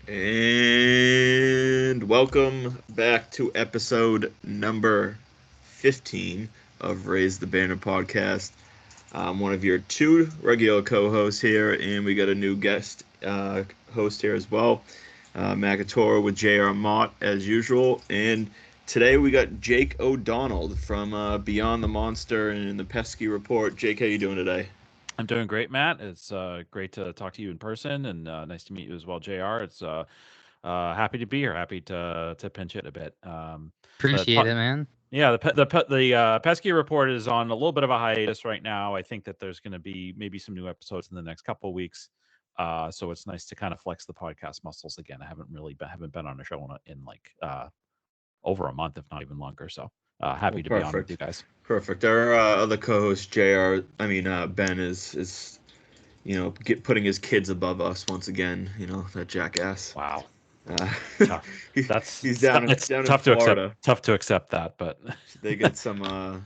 And welcome back to episode number 15 of Raise the Banner podcast. I'm one of your two regular co-hosts here, and we got a new guest host here as well, Magatora with JR Mott as usual. And today we got Jake O'Donnell from Beyond the Monster and the Pesky Report. Jake, how you doing today? I'm doing great, Matt. It's great to talk to you in person, and nice to meet you as well, Jr. It's happy to be here. Happy to pinch it a bit. The Appreciate po- it, man. yeah, the pesky report is on a little bit of a hiatus right now. I think that there's going to be maybe some new episodes in the next couple of weeks. So it's nice to kind of flex the podcast muscles again. I haven't been on a show in like over a month, if not even longer. So Well, happy to be on with you perfect. guys. Perfect. Our other co-host JR, Ben is putting his kids above us once again. That jackass. Wow, Uh, tough. he, That's he's it's, down it's down in tough to accept. Florida. Tough to accept that, but They get some.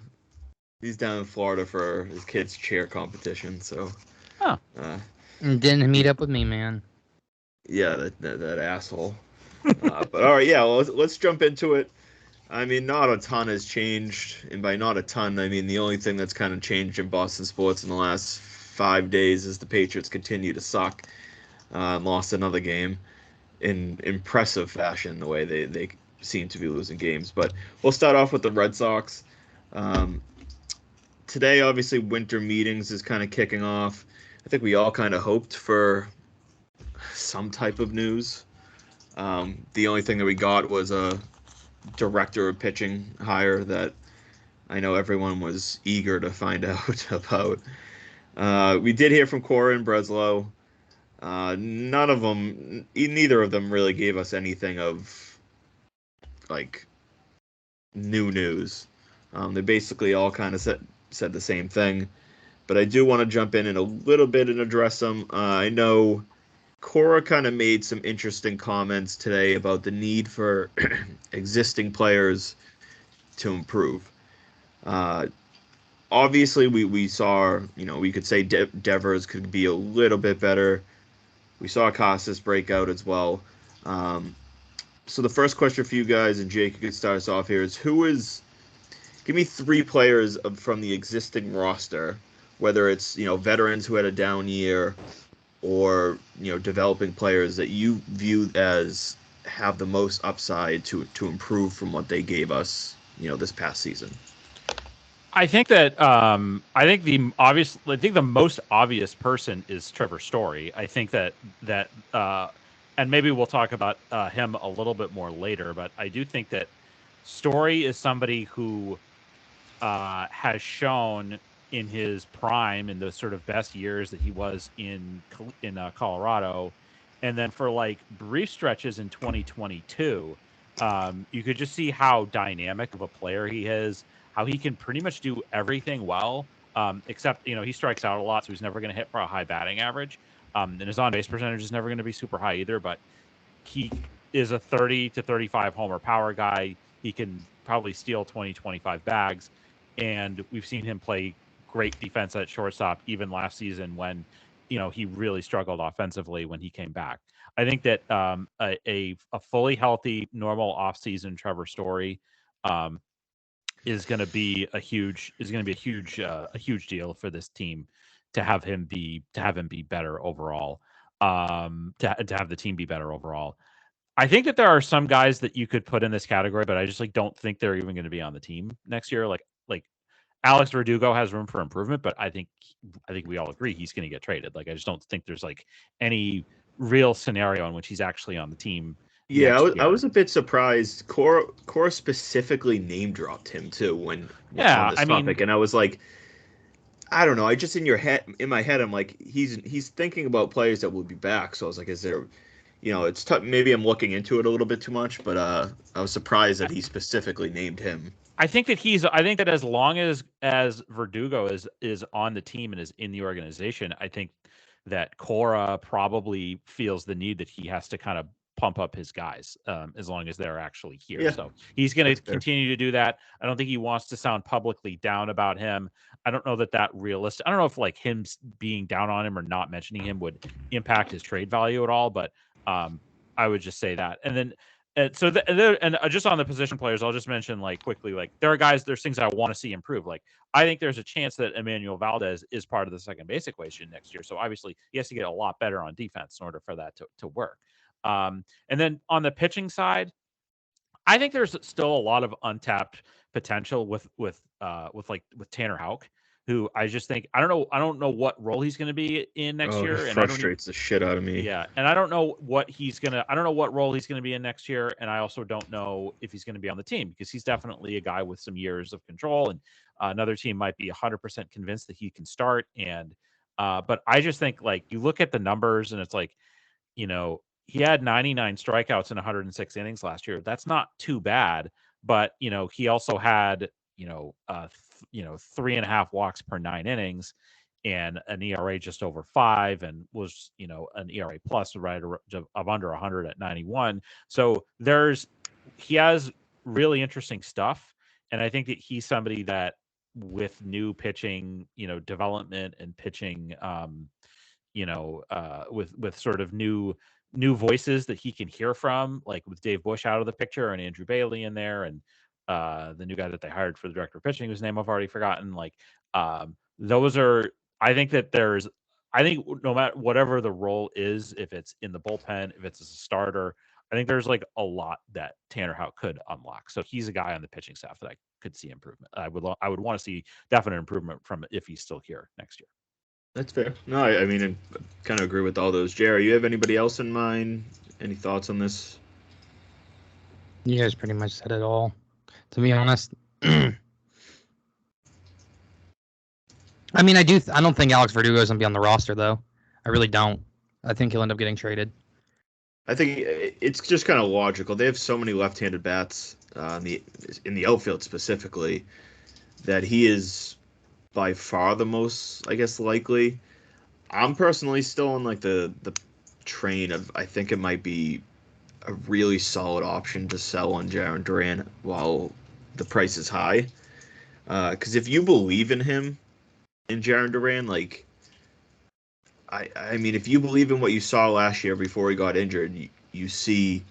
He's down in Florida for his kids' cheer competition. So, huh. uh, And didn't meet he, up with me, man. yeah, that asshole. But all right, yeah, well, let's jump into it. I mean, not a ton has changed, and by not a ton, I mean the only thing that's kind of changed in Boston sports in the last 5 days is the Patriots continue to suck. Lost another game in impressive fashion, the way they seem to be losing games. But we'll start off with the Red Sox. Um, Today, obviously, winter meetings is kind of kicking off. I think we all kind of hoped for some type of news. The only thing that we got was a director of pitching hire that I know everyone was eager to find out about. We did hear from Cora and Breslow. Neither of them really gave us anything of like new news. They basically all kind of said the same thing. But I do want to jump in a little bit and address them. I know Cora kind of made some interesting comments today about the need for existing players to improve. Uh, Obviously, we saw, we could say Devers could be a little bit better. We saw Costas break out as well. Um, so the first question for you guys, and Jake, you could start us off here, is give me three players from the existing roster, whether it's, veterans who had a down year or, developing players that you view as have the most upside to improve from what they gave us, this past season. I think the most obvious person is Trevor Story. I think that and maybe we'll talk about him a little bit more later, but I do think that Story is somebody who has shown in his prime, in the sort of best years that he was in Colorado, and then for like brief stretches in 2022, you could just see how dynamic of a player he is, how he can pretty much do everything well, except he strikes out a lot, so he's never going to hit for a high batting average, and his on base percentage is never going to be super high either. But he is a 30 to 35 homer power guy. He can probably steal 20, 25 bags. And we've seen him play great defense at shortstop even last season when, he really struggled offensively when he came back. I think that a fully healthy, normal offseason Trevor Story um, is going to be a huge deal for this team to have him be better overall. To have the team be better overall. I think that there are some guys that you could put in this category, but I just like don't think they're even going to be on the team next year. Like Alex Verdugo has room for improvement, but I think we all agree he's going to get traded. Like I just don't think there's like any real scenario in which he's actually on the team Yeah, next I was year. a bit surprised. Cora specifically name dropped him too when on Yeah, this I mean, topic, and I was like, I don't know. I just in my head, I'm like, he's thinking about players that will be back. So I was like, is there, it's tough. Maybe I'm looking into it a little bit too much, but I was surprised that he specifically named him. I think that as long as Verdugo is on the team and is in the organization, I think that Cora probably feels the need that he has to kind of pump up his guys, as long as they're actually here. Yeah, So he's going that's to fair. continue to do that. I don't think he wants to sound publicly down about him. I don't know that realistic. I don't know if like being down on him or not mentioning him would impact his trade value at all. But um, I would just say that. And then just on the position players, I'll just mention like quickly, like there's things I want to see improve. Like I think there's a chance that Emmanuel Valdez is part of the second base equation next year. So obviously he has to get a lot better on defense in order for that to work. And then on the pitching side, I think there's still a lot of untapped potential with Tanner Houck, who I just think I don't know what role he's going to be in next Oh, he year, and I don't even frustrates the shit out of me. yeah, and I don't know what I don't know what role he's going to be in next year, and I also don't know if he's going to be on the team because he's definitely a guy with some years of control, and another team might be 100% convinced that he can start, and but I just think like you look at the numbers and it's like he had 99 strikeouts in 106 innings last year. That's not too bad, but he also had 3.5 walks per 9 innings and an ERA just over 5 and was an ERA plus right of under 100 at 91. So he has really interesting stuff, and I think that he's somebody that with new pitching development and pitching with sort of new voices that he can hear from, like with Dave Bush out of the picture and Andrew Bailey in there, and the new guy that they hired for the director of pitching, whose name I've already forgotten. Like, those are, I think no matter whatever the role is, if it's in the bullpen, if it's as a starter, I think there's like a lot that Tanner Houck could unlock. So he's a guy on the pitching staff that I could see improvement. I would want to see definite improvement from if he's still here next year. That's fair. No, I mean, I kind of agree with all those. Jerry, you have anybody else in mind? Any thoughts on this? You guys pretty much said it all. To be honest, I mean, I don't think Alex Verdugo is gonna be on the roster though. I really don't. I think he'll end up getting traded. I think it's just kind of logical. They have so many left-handed bats in the outfield specifically that he is by far the most, I guess, likely. I'm personally still on like the train of I think it might be a really solid option to sell on Jarren Duran while the price is high. Because if you believe in him, in Jarren Duran, like I mean, if you believe in what you saw last year before he got injured, you see,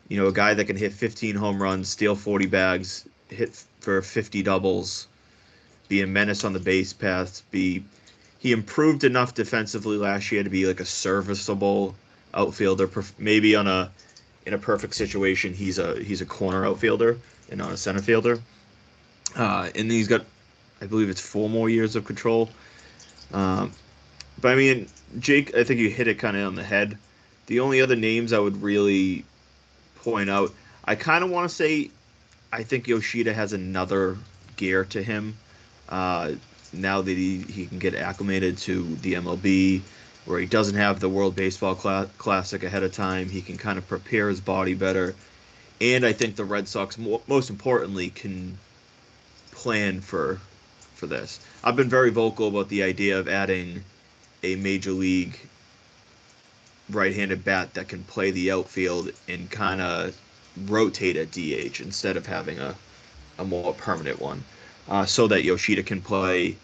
a guy that can hit 15 home runs, steal 40 bags, hit for 50 doubles, be a menace on the base paths. He improved enough defensively last year to be like a serviceable outfielder. Maybe in a perfect situation, he's a corner outfielder and not a center fielder. And he's got, I believe it's 4 more years of control. But I mean, Jake, I think you hit it kind of on the head. The only other names I would really point out, I kind of want to say, I think Yoshida has another gear to him. Now that he can get acclimated to the MLB, where he doesn't have the World Baseball Classic ahead of time, he can kind of prepare his body better. And I think the Red Sox, most importantly, can plan for this. I've been very vocal about the idea of adding a major league right-handed bat that can play the outfield and kind of rotate at DH instead of having a more permanent one, so that Yoshida can play,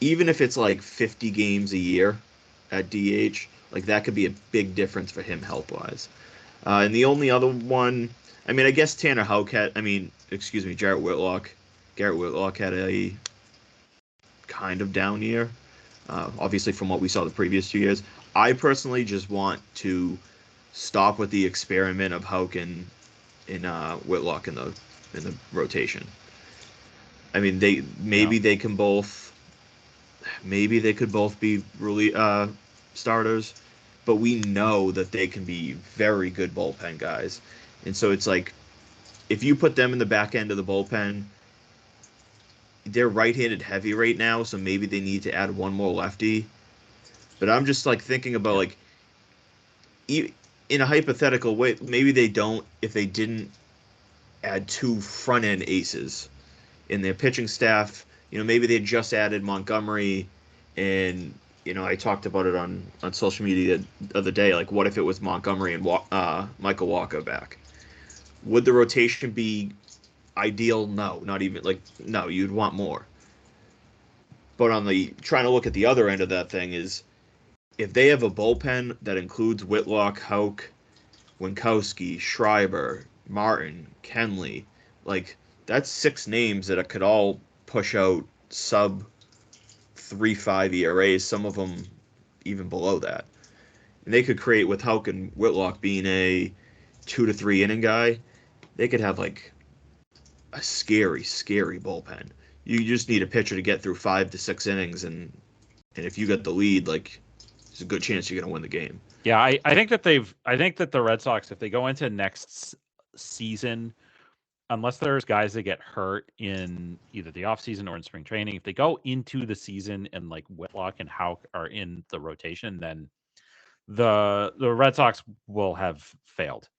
even if it's like 50 games a year at DH, like that could be a big difference for him health-wise. And the only other one, I mean, I guess Tanner Houck Garrett Whitlock. Garrett Whitlock had a kind of down year, obviously from what we saw the previous 2 years. I personally just want to stop with the experiment of Houck and Whitlock in the rotation. I mean, they could both be really starters, but we know that they can be very good bullpen guys. And so it's like, if you put them in the back end of the bullpen, they're right-handed heavy right now, so maybe they need to add one more lefty. But I'm just like thinking about like, in a hypothetical way, maybe they don't, if they didn't add 2 front-end aces in their pitching staff. Maybe they just added Montgomery, and I talked about it on social media the other day. Like, what if it was Montgomery and Michael Walker back? Would the rotation be ideal? No, not even like no. You'd want more. But trying to look at the other end of that thing is, if they have a bullpen that includes Whitlock, Houck, Winkowski, Schreiber, Martin, Kenley. Like, that's 6 names that could all push out sub 3.5 ERAs, some of them even below that. And they could create, with Houck and Whitlock being a 2 to 3 inning guy, they could have like a scary, scary bullpen. You just need a pitcher to get through 5 to 6 innings, and if you get the lead, like, there's a good chance you're going to win the game. Yeah, I think that the Red Sox, if they go into next season, unless there's guys that get hurt in either the offseason or in spring training, if they go into the season and like Whitlock and Houck are in the rotation, then the Red Sox will have failed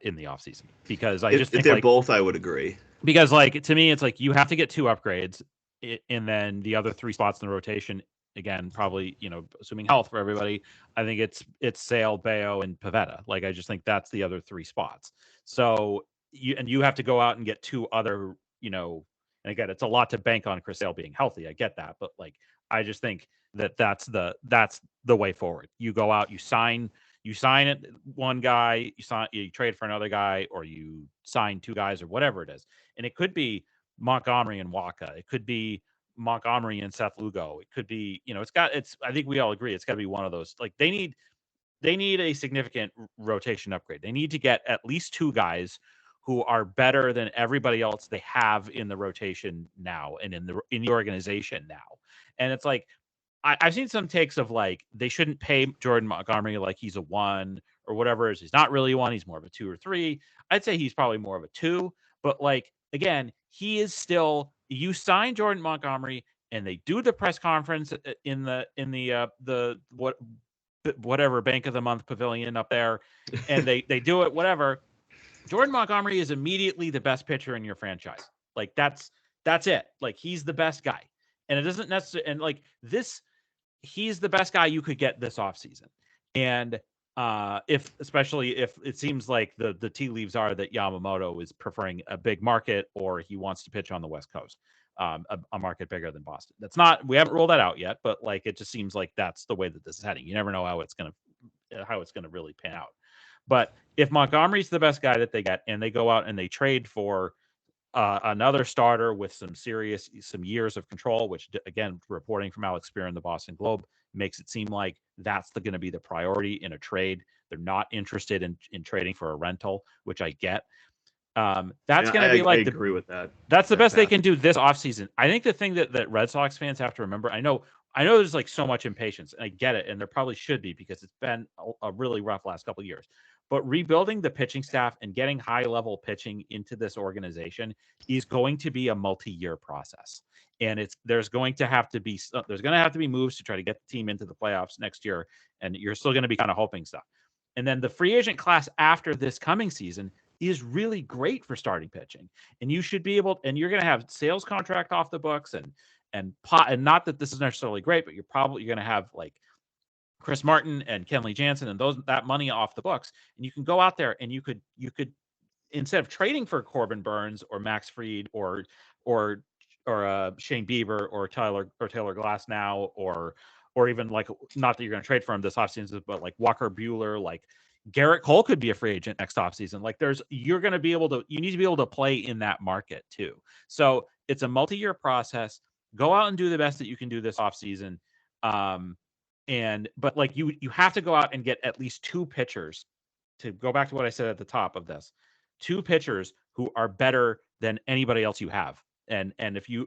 in the offseason, because if they're both, I would agree. Because, like, to me, it's like you have to get 2 upgrades, and then the other 3 spots in the rotation, again, probably, assuming health for everybody, I think it's Sale, Bayo, and Pivetta. Like, I just think that's the other 3 spots. So you have to go out and get 2 other, and again, it's a lot to bank on Chris Sale being healthy. I get that, but like, I just think that's the way forward. You go out, you sign it, one guy, you trade for another guy, or you sign 2 guys, or whatever it is. And it could be Montgomery and Waka. It could be Montgomery and Seth Lugo. It could be, I think we all agree it's got to be one of those. Like, they need a significant rotation upgrade. They need to get at least 2 guys who are better than everybody else they have in the rotation now and in the organization now. And it's like, I've seen some takes of like, they shouldn't pay Jordan Montgomery like he's a 1 or whatever. He's not really a 1. He's more of a 2 or 3. I'd say he's probably more of a 2. But like, again, he is still. You sign Jordan Montgomery, and they do the press conference in the whatever Bank of the Month pavilion up there, and they do it, whatever. Jordan Montgomery is immediately the best pitcher in your franchise. Like, that's it. Like, he's the best guy, and it doesn't necessarily, and like this, he's the best guy you could get this offseason. And especially if it seems like the tea leaves are that Yamamoto is preferring a big market, or he wants to pitch on the West Coast, a market bigger than Boston. We haven't ruled that out yet, but like, it just seems like that's the way that this is heading. You never know how it's gonna really pan out. But if Montgomery's the best guy that they get, and they go out and they trade for another starter with some years of control, which, again, reporting from Alex Spear in the Boston Globe makes it seem like that's going to be the priority in a trade. They're not interested in trading for a rental, which I get. That's going to be like, I agree with that. That's the best they can do this offseason. I think the thing that Red Sox fans have to remember, I know there's like so much impatience, and I get it, and there probably should be, because it's been a really rough last couple of years. But rebuilding the pitching staff and getting high-level pitching into this organization is going to be a multi-year process. And there's going to have to be moves to try to get the team into the playoffs next year, and you're still going to be kind of hoping stuff. And then the free agent class after this coming season is really great for starting pitching. And you should be able, and you're going to have sales contract off the books, and not that this is necessarily great, but you're going to have like Chris Martin and Kenley Jansen and that money off the books, and you can go out there and you could instead of trading for Corbin Burns or Max Fried or Shane Bieber or Taylor Glass now, or even like, not that you're going to trade for him this offseason, but like Walker Buehler, like Garrett Cole could be a free agent next offseason. Like, you need to be able to play in that market too. So it's a multi-year process. Go out and do the best that you can do this offseason. But like, you have to go out and get at least 2 pitchers, to go back to what I said at the top of this, 2 pitchers who are better than anybody else you have. And if you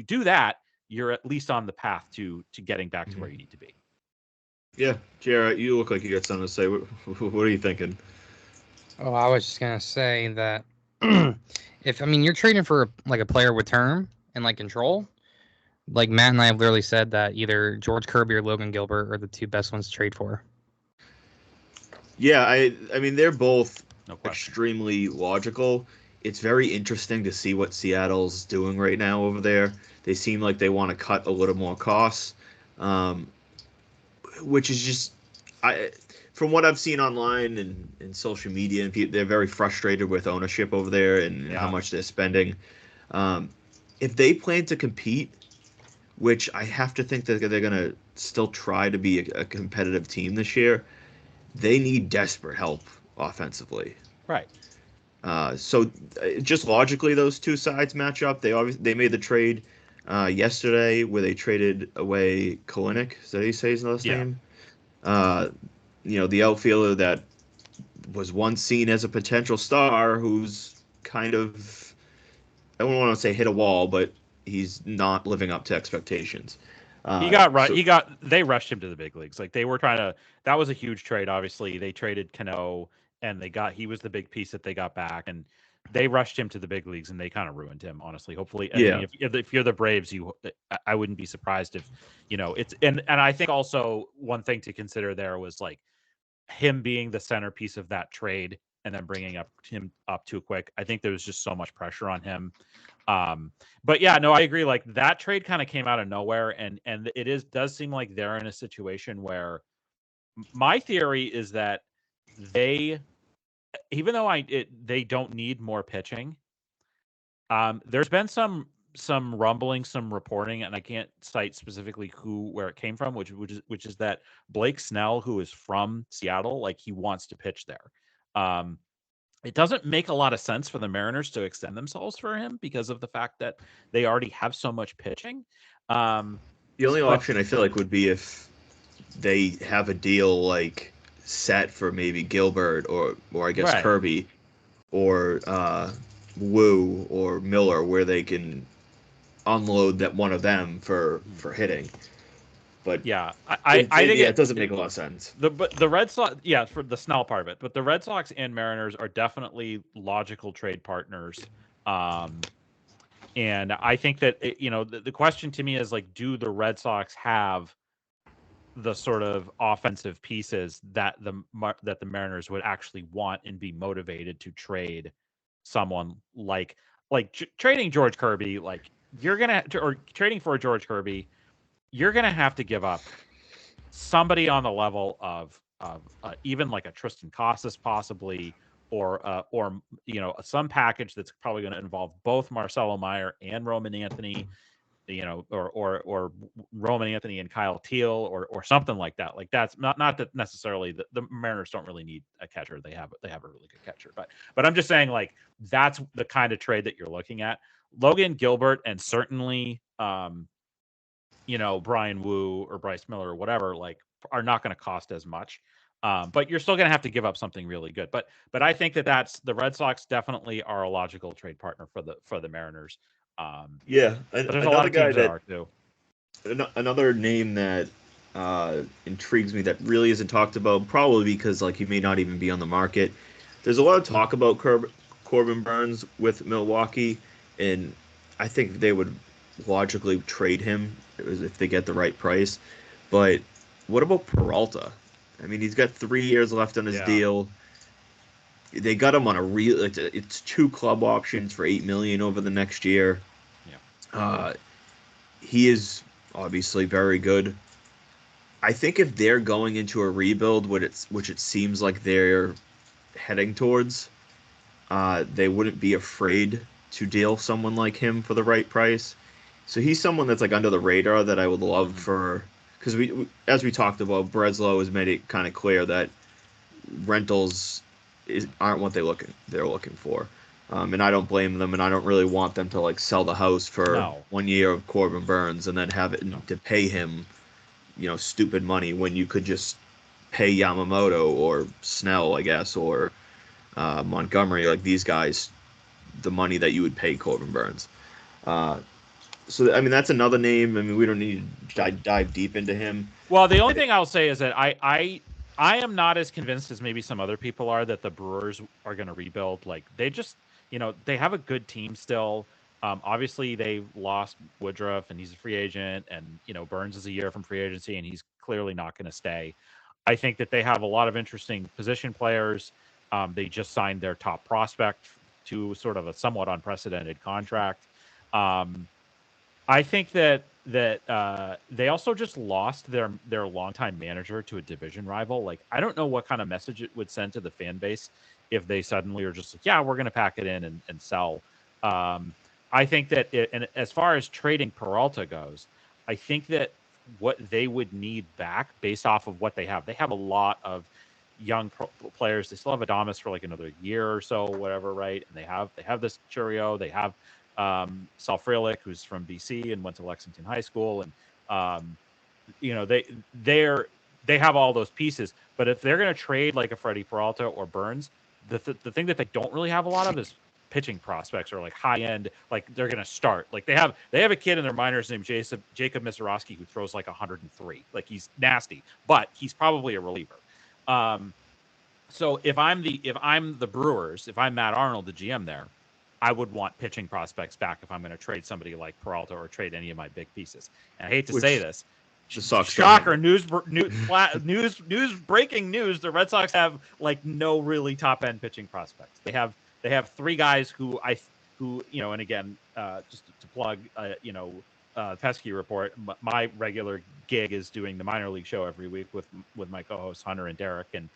do that, you're at least on the path to getting back to where you need to be. Yeah, Jerod, you look like you got something to say. What are you thinking? Oh, I was just gonna say that you're trading for like a player with term and like control. Like, Matt and I have literally said that either George Kirby or Logan Gilbert are the 2 best ones to trade for. Yeah, I mean, they're both extremely logical. It's very interesting to see what Seattle's doing right now over there. They seem like they want to cut a little more costs, which is just, from what I've seen online and social media, and they're very frustrated with ownership over there and how much they're spending. If they plan to compete, which I have to think that they're going to still try to be a competitive team this year, they need desperate help offensively. Right. So just logically, those two sides match up. They made the trade yesterday where they traded away Kalinick. Is that how you say his last Yeah. name? Uh, the outfielder that was once seen as a potential star, who's kind of, I don't want to say hit a wall, but he's not living up to expectations. They rushed him to the big leagues. Like they were trying to. That was a huge trade. Obviously, they traded Cano, and he was the big piece that they got back, and they rushed him to the big leagues, and they kind of ruined him. Honestly, hopefully, I Yeah. mean, if you're the Braves, I wouldn't be surprised if, it's and I think also one thing to consider there was like him being the centerpiece of that trade, and then bringing him up too quick. I think there was just so much pressure on him. But yeah, no, I agree. Like that trade kind of came out of nowhere, and does seem like they're in a situation where my theory is that they, even though they don't need more pitching, there's been some rumbling, some reporting, and I can't cite specifically where it came from, which is that Blake Snell, who is from Seattle, like he wants to pitch there. It doesn't make a lot of sense for the Mariners to extend themselves for him because of the fact that they already have so much pitching. The only option I feel like would be if they have a deal like set for maybe Gilbert or I guess Right. Kirby or Wu or Miller, where they can unload that one of them for hitting. But yeah, I think it doesn't make a lot of sense. The Red Sox, yeah, for the Snell part of it, but the Red Sox and Mariners are definitely logical trade partners. And I think that the question to me is like, do the Red Sox have the sort of offensive pieces that the Mariners would actually want and be motivated to trade someone like trading George Kirby? Like you're gonna or trading for George Kirby, you're gonna have to give up somebody on the level of even like a Tristan Casas possibly, or some package that's probably going to involve both Marcelo Meyer and Roman Anthony, or Roman Anthony and Kyle Teal, or something like that. Like that's not that necessarily the Mariners don't really need a catcher. They have a really good catcher, but I'm just saying like that's the kind of trade that you're looking at. Logan Gilbert and certainly Brian Wu or Bryce Miller or whatever, like are not going to cost as much. But you're still going to have to give up something really good. But I think that's the Red Sox definitely are a logical trade partner for the Mariners. Yeah, but there's a lot of teams that are too. Another name that intrigues me that really isn't talked about, probably because like he may not even be on the market. There's a lot of talk about Corbin Burns with Milwaukee, and I think they would logically trade him if they get the right price. But what about Peralta? I mean, he's got 3 years left on his deal. They got him on a real. It's 2 club options for $8 million over the next year. Yeah. He is obviously very good. I think if they're going into a rebuild, which it seems like they're heading towards, they wouldn't be afraid to deal someone like him for the right price. So he's someone that's like under the radar that I would love for, because as we talked about, Breslow has made it kind of clear that rentals aren't what they're looking for. And I don't blame them, and I don't really want them to like sell the house for 1 year of Corbin Burns and then have it to pay him, stupid money when you could just pay Yamamoto or Snell, I guess, or Montgomery, like these guys, the money that you would pay Corbin Burns. So I mean, that's another name. I mean, we don't need to dive deep into him. Well, the only thing I'll say is that I am not as convinced as maybe some other people are that the Brewers are going to rebuild. Like they just, they have a good team still. Obviously, they lost Woodruff, and he's a free agent, and Burns is a year from free agency, and he's clearly not going to stay. I think that they have a lot of interesting position players. They just signed their top prospect to sort of a somewhat unprecedented contract. I think that they also just lost their longtime manager to a division rival. Like, I don't know what kind of message it would send to the fan base if they suddenly are just like, yeah, we're going to pack it in and sell. I think that, and as far as trading Peralta goes, I think that what they would need back based off of what they have a lot of young players. They still have Adames for like another year or so, whatever, right? And they have this Churio. They have Sal Frelick, who's from BC and went to Lexington High School, and you know they have all those pieces. But if they're going to trade like a Freddie Peralta or Burns, the thing that they don't really have a lot of is pitching prospects or like high end, like they're going to start. Like they have a kid in their minors named Jacob Mizorowski who throws like 103. Like he's nasty, but he's probably a reliever. So if I'm the Brewers, if I'm Matt Arnold, the GM there, I would want pitching prospects back if I'm going to trade somebody like Peralta or trade any of my big pieces. And I hate to say this, shocker, breaking news: the Red Sox have like no really top end pitching prospects. They have three guys who and again, just to plug, Pesky Report. My regular gig is doing the minor league show every week with my co-hosts Hunter and Derek, and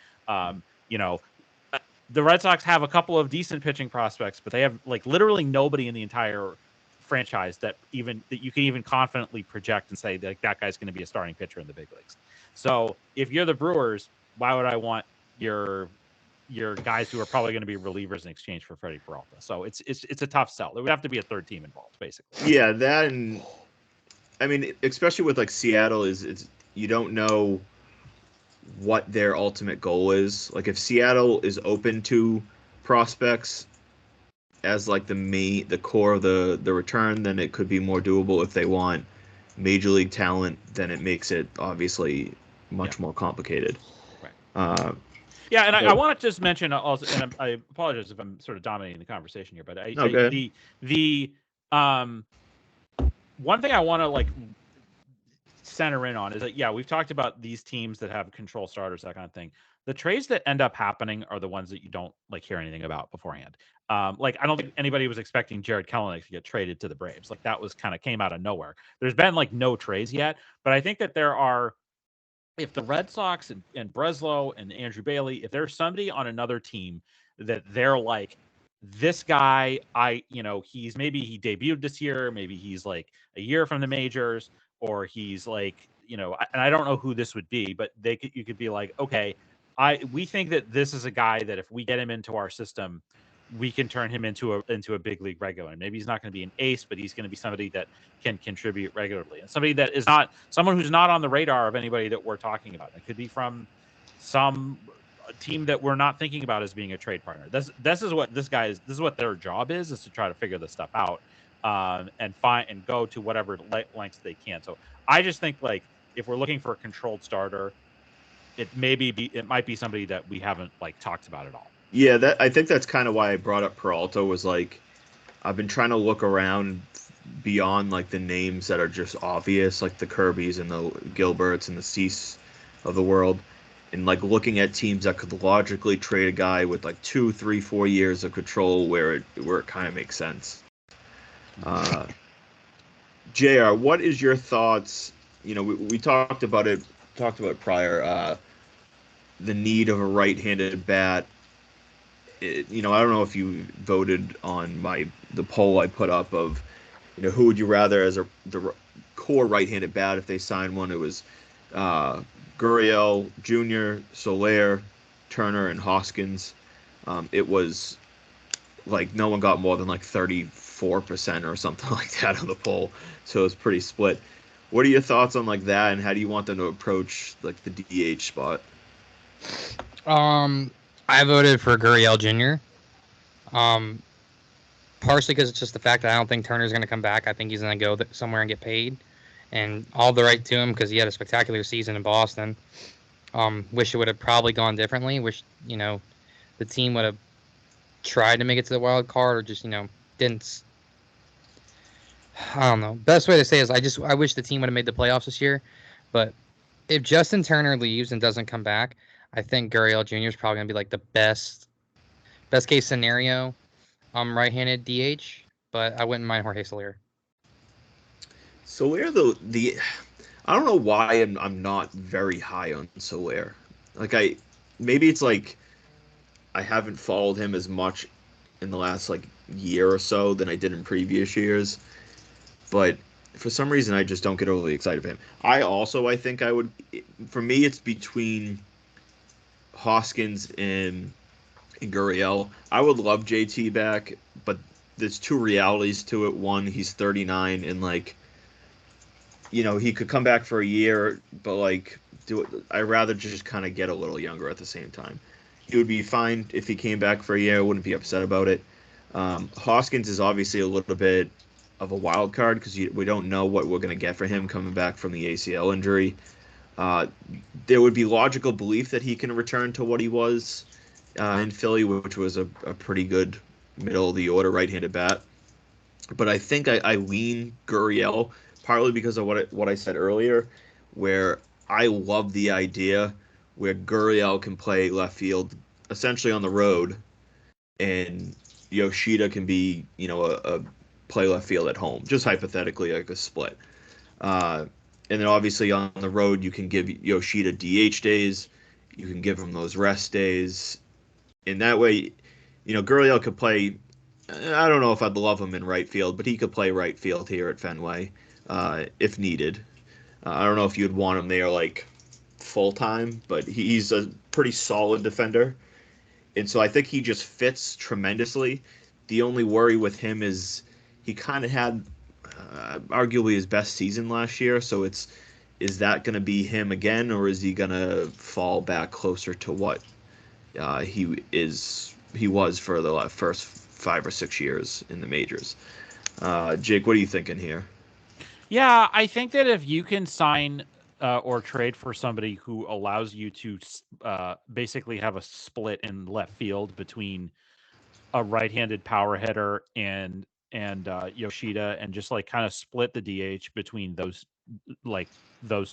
the Red Sox have a couple of decent pitching prospects, but they have like literally nobody in the entire franchise that you can even confidently project and say that guy's going to be a starting pitcher in the big leagues. So if you're the Brewers, why would I want your guys who are probably going to be relievers in exchange for Freddie Peralta? So it's a tough sell. There would have to be a third team involved, basically. Yeah, that, and I mean, especially with like Seattle, it's you don't know what their ultimate goal is. Like if Seattle is open to prospects as like the core of the return, then it could be more doable. If they want major league talent, then it makes it obviously much more complicated. Right. And I want to just mention also, and I apologize if I'm sort of dominating the conversation here, but the one thing I want to like center in on is that we've talked about these teams that have control starters, that kind of thing. The trades that end up happening are the ones that you don't like hear anything about beforehand. Like I don't think anybody was expecting Jared Kelenic to get traded to the Braves. Like that was kind of came out of nowhere. There's been like no trades yet, but I think that there are. If the Red Sox and Breslow and Andrew Bailey, if there's somebody on another team that they're like, this guy, he debuted this year, maybe he's like a year from the majors, or he's like, and I don't know who this would be, but you could be like, okay, we think that this is a guy that if we get him into our system, we can turn him into a big league regular. And maybe he's not going to be an ace, but he's going to be somebody that can contribute regularly, and somebody that is not someone who's not on the radar of anybody that we're talking about. It could be from some team that we're not thinking about as being a trade partner. This is what this is what their job is to try to figure this stuff out, and find and go to whatever lengths they can. So I just think like if we're looking for a controlled starter, it might be somebody that we haven't like talked about at all. Yeah, I think that's kind of why I brought up Peralta. Was like I've been trying to look around beyond like the names that are just obvious, like the Kirbys and the Gilberts and the Cease of the world, and like looking at teams that could logically trade a guy with like 2, 3, 4 years of control where it kind of makes sense. JR, what is your thoughts? We talked about it prior. The need of a right-handed bat. I don't know if you voted on the poll I put up of, who would you rather as the core right-handed bat if they signed one. It was Gurriel Jr., Soler, Turner, and Hoskins. It was like no one got more than like 34% or something like that on the poll, so it was pretty split. What are your thoughts on like that, and how do you want them to approach like the DH spot? I voted for Gurriel Jr. Partially because it's just the fact that I don't think Turner's going to come back. I think he's going to go somewhere and get paid, and all the right to him because he had a spectacular season in Boston. Wish it would have probably gone differently. Wish the team would have tried to make it to the wild card, or just didn't. I don't know. Best way to say is I wish the team would have made the playoffs this year. But if Justin Turner leaves and doesn't come back, I think Gurriel Jr. is probably gonna be like the best case scenario, right-handed DH. But I wouldn't mind Jorge Soler. Soler, I don't know why I'm not very high on Soler. Like maybe it's like I haven't followed him as much in the last like year or so than I did in previous years. But for some reason, I just don't get overly excited for him. I think I would. For me, it's between Hoskins and Gurriel. I would love JT back, but there's two realities to it. One, he's 39, and like, he could come back for a year, but like, do it. I'd rather just kind of get a little younger at the same time. He would be fine if he came back for a year. I wouldn't be upset about it. Hoskins is obviously a little bit of a wild card because we don't know what we're going to get for him coming back from the ACL injury. Uh, there would be logical belief that he can return to what he was in Philly, which was a pretty good middle of the order right-handed bat. But I think I lean Gurriel partly because of what I said earlier, where I love the idea where Gurriel can play left field essentially on the road, and Yoshida can be a play left field at home, just hypothetically like a split. And then obviously on the road you can give Yoshida DH days, you can give him those rest days, and that way, Gurriel could play. I don't know if I'd love him in right field, but he could play right field here at Fenway if needed. I don't know if you'd want him there like full time, but he's a pretty solid defender, and so I think he just fits tremendously. The only worry with him is he kind of had arguably his best season last year, so is that going to be him again, or is he going to fall back closer to what he was for the first 5 or 6 years in the majors? Jake, what are you thinking here? Yeah, I think that if you can sign or trade for somebody who allows you to basically have a split in left field between a right-handed power hitter and Yoshida, and just like kind of split the DH between those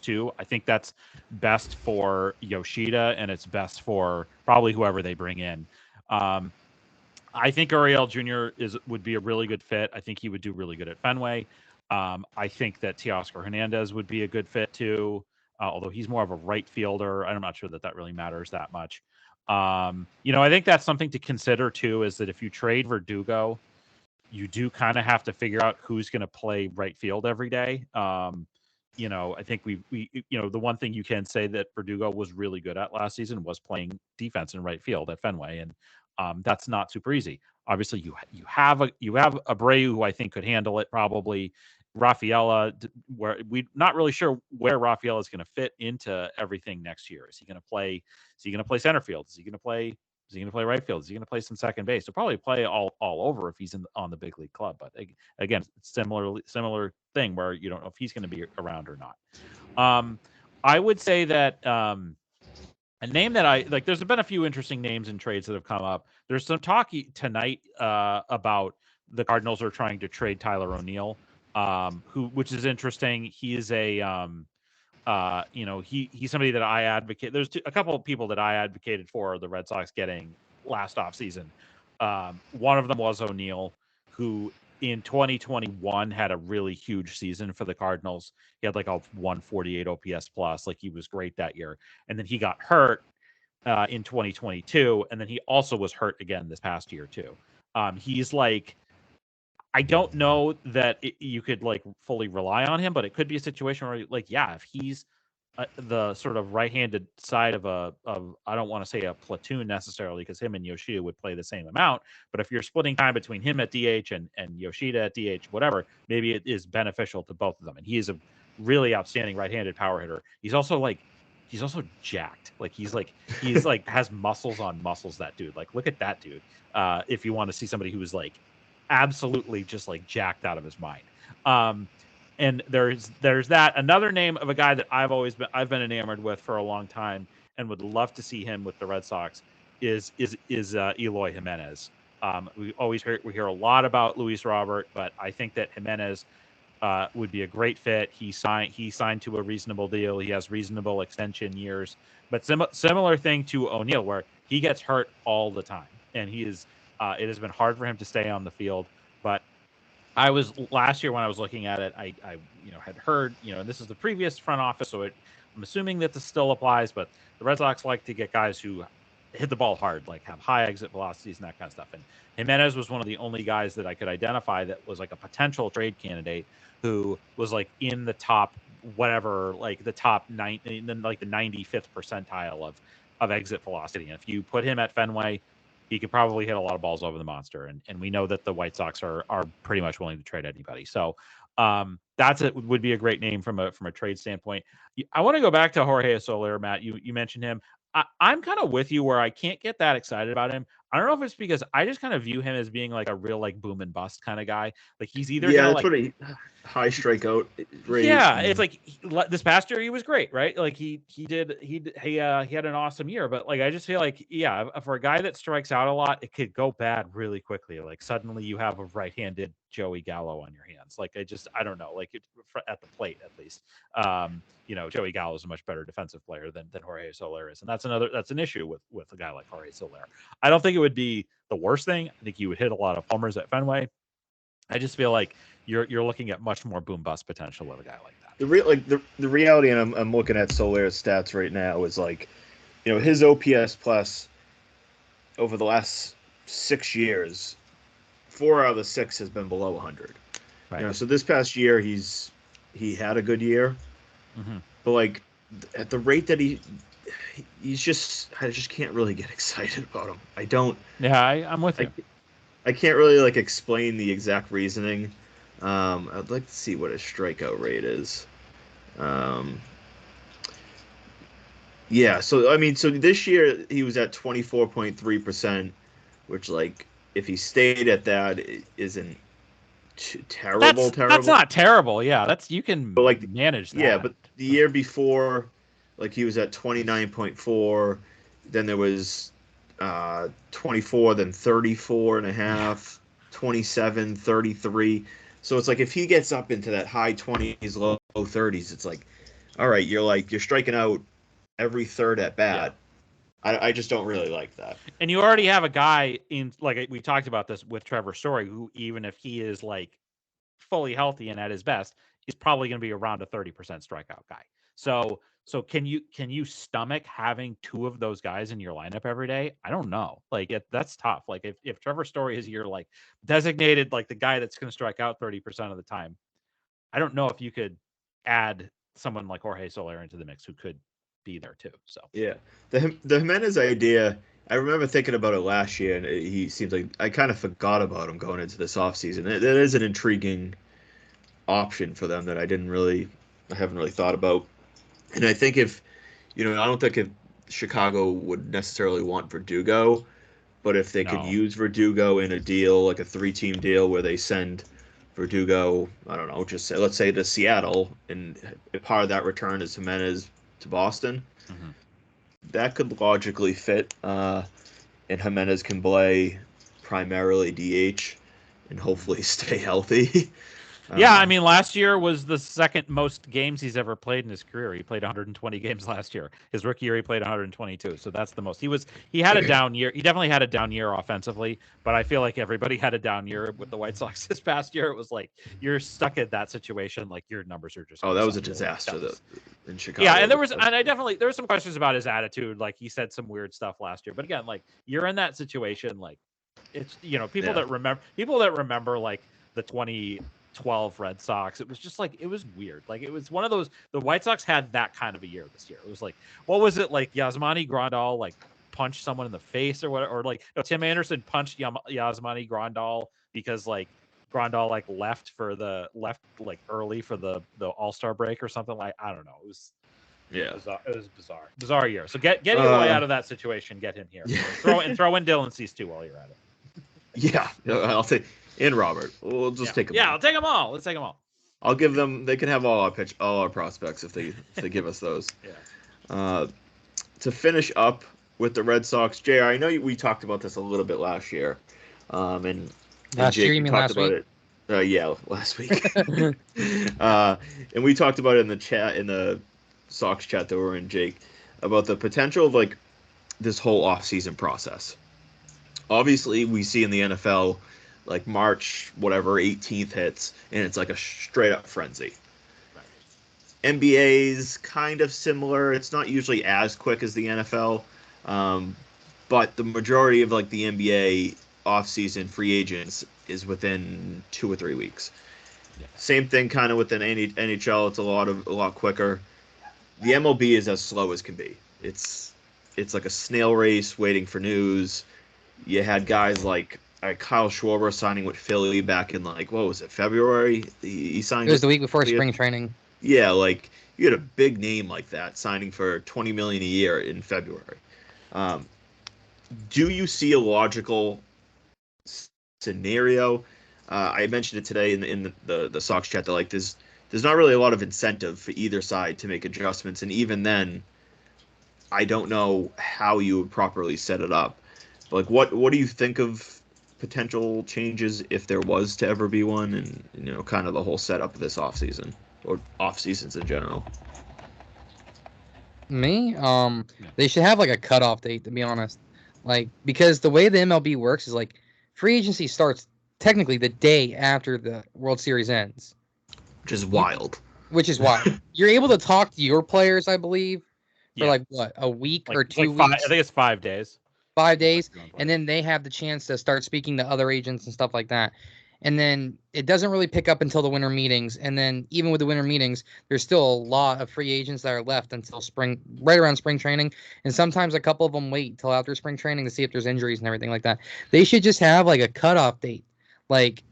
two, I think that's best for Yoshida, and it's best for probably whoever they bring in. I think Gurriel Jr. would be a really good fit. I think he would do really good at Fenway. I think that Teoscar Hernandez would be a good fit too, although he's more of a right fielder. I'm not sure that really matters that much. I think that's something to consider too, is that if you trade Verdugo, you do kind of have to figure out who's going to play right field every day. I think we the one thing you can say that Verdugo was really good at last season was playing defense in right field at Fenway, and that's not super easy. Obviously, you have Abreu, who I think could handle it probably. Rafaela, where we're not really sure where Rafaela is going to fit into everything next year. Is he going to play? Is he going to play center field? Is he going to play? Is he going to play right field? Is he going to play some second base? He'll probably play all over if he's on the big league club. But again, similar thing where you don't know if he's going to be around or not. I would say that a name that I like. There's been a few interesting names in trades that have come up. There's some talk tonight about the Cardinals are trying to trade Tyler O'Neill, which is interesting. He is a he's somebody that I advocate. There's a couple of people that I advocated for the Red Sox getting last offseason. One of them was O'Neill, who in 2021 had a really huge season for the Cardinals. He had like a 148 OPS plus, like he was great that year. And then he got hurt in 2022, and then he also was hurt again this past year too. He's like, I don't know that you could like fully rely on him, but it could be a situation where, like, yeah, if he's the sort of right-handed side of I don't want to say a platoon necessarily, because him and Yoshida would play the same amount, but if you're splitting time between him at DH and Yoshida at DH, whatever, maybe it is beneficial to both of them. And he is a really outstanding right-handed power hitter. He's also jacked. He's has muscles on muscles, that dude. Like, look at that dude. If you want to see somebody who is like absolutely just like jacked out of his mind. And there's that. Another name of a guy that I've been enamored with for a long time and would love to see him with the Red Sox is Eloy Jimenez. We hear a lot about Luis Robert, but I think that Jimenez would be a great fit. He signed to a reasonable deal. He has reasonable extension years, but similar thing to O'Neill, where he gets hurt all the time, and it has been hard for him to stay on the field. But last year when I was looking at it, I had heard, and this is the previous front office, so I'm assuming that this still applies, but the Red Sox like to get guys who hit the ball hard, like have high exit velocities and that kind of stuff. And Jimenez was one of the only guys that I could identify that was like a potential trade candidate who was like in the top whatever, like the top 9, like the 95th percentile of exit velocity. And if you put him at Fenway, he could probably hit a lot of balls over the monster. And we know that the White Sox are pretty much willing to trade anybody. So would be a great name from a trade standpoint. I want to go back to Jorge Soler, Matt. You mentioned him. I'm kind of with you where I can't get that excited about him. I don't know if it's because I just kind of view him as being like a real like boom and bust kind of guy. Like he's either that's what a high strikeout rate. Yeah, it's like this past year he was great, right? Like he had an awesome year, but like I just feel like for a guy that strikes out a lot, it could go bad really quickly. Like suddenly you have a right-handed Joey Gallo on your hands. Like I don't know, like at the plate at least. Joey Gallo is a much better defensive player than Jorge Soler is, and that's an issue with a guy like Jorge Soler. I don't think it would be the worst thing. I think you would hit a lot of homers at Fenway. I just feel like you're looking at much more boom bust potential with a guy like that. The reality, and I'm looking at Soler's stats right now, is like, his OPS plus over the last 6 years, 4 out of the 6 has been below 100. Right. So this past year he had a good year, but like at the rate that I just can't really get excited about him. I don't. Yeah, I'm with you. I can't really like explain the exact reasoning. I'd like to see what his strikeout rate is. So this year he was at 24.3%, which like if he stayed at that, it isn't terrible. That's not terrible. Yeah, you can manage that. Yeah, but the year before, like he was at 29.4. Then there was 24, then 34 and a half, 27, 33. So it's like if he gets up into that high 20s, low 30s, it's like, all right, you're striking out every third at bat. Yeah. I just don't really like that. And you already have a guy in, like we talked about this with Trevor Story, who even if he is like fully healthy and at his best, is probably going to be around a 30% strikeout guy. So can you stomach having 2 of those guys in your lineup every day? I don't know. Like that's tough. Like if Trevor Story is your like designated like the guy that's going to strike out 30% of the time, I don't know if you could add someone like Jorge Soler into the mix who could be there too. So yeah, the Jimenez idea, I remember thinking about it last year, and he seems like I kind of forgot about him going into this offseason. It is an intriguing option for them that I haven't really thought about. And I think I don't think if Chicago would necessarily want Verdugo, but if they could use Verdugo in a deal, like a 3-team deal where they send Verdugo, I don't know, let's say to Seattle, and part of that return is Jimenez to Boston, that could logically fit. And Jimenez can play primarily DH and hopefully stay healthy. Yeah, I mean, last year was the second most games he's ever played in his career. He played 120 games last year. His rookie year, he played 122. So that's the most. He had a down year. He definitely had a down year offensively, but I feel like everybody had a down year with the White Sox this past year. It was like you're stuck in that situation. Like your numbers are just. Oh, that was a disaster in Chicago. Yeah, and there were some questions about his attitude. Like he said some weird stuff last year, but again, like you're in that situation. Like it's people that remember like the 2012 Red Sox. It was just like, it was weird. Like it was one of those, the White Sox had that kind of a year this year. It was like, what was it? Like Yasmani Grandal, like punched someone in the face or whatever, or like Tim Anderson punched Yasmani Grandal because like Grandal like left like early for the All-Star break or something. Like, I don't know. It was bizarre year. So get your way out of that situation. Get him here. Yeah. Throw in Dylan Cease too while you're at it. Yeah, I'll take in Robert. We'll just take them. Yeah, I'll take them all. Let's take them all. I'll give them. They can have all our prospects if they give us those. Yeah. To finish up with the Red Sox, JR, I know we talked about this a little bit last year, and last Jake, year you mean talked last about week? Yeah, last week. And we talked about it in the chat, in the Sox chat that we're in, Jake, about the potential of like this whole off-season process. Obviously, we see in the NFL, like March, 18th hits, and it's like a straight-up frenzy. Right. NBA's kind of similar. It's not usually as quick as the NFL, but the majority of like the NBA off-season free agents is within 2 or 3 weeks. Yeah. Same thing kind of within NHL. It's a lot quicker. The MLB is as slow as can be. It's it's like a snail race waiting for news. You had guys like Kyle Schwarber signing with Philly back in like, what was it, February? He signed. It was the week before Philly. spring training. Yeah, like you had a big name like that signing for $20 million a year in February. Do you see a logical scenario? I mentioned it today in the Sox chat that like there's not really a lot of incentive for either side to make adjustments, and even then, I don't know how you would properly set it up. But like, what do you think of potential changes if there was to ever be one, and kind of the whole setup of this offseason or off seasons in general? Me, they should have like a cutoff date, to be honest. Like, because the way the MLB works is like free agency starts technically the day after the World Series ends, Which is wild. which is why you're able to talk to your players, I believe, for like what, a week like, or 2 like weeks. I think it's 5 days. 5 days, and then they have the chance to start speaking to other agents and stuff like that. And then it doesn't really pick up until the winter meetings. And then even with the winter meetings, there's still a lot of free agents that are left until spring, right around spring training. And sometimes a couple of them wait till after spring training to see if there's injuries and everything like that. They should just have like a cutoff date. Like,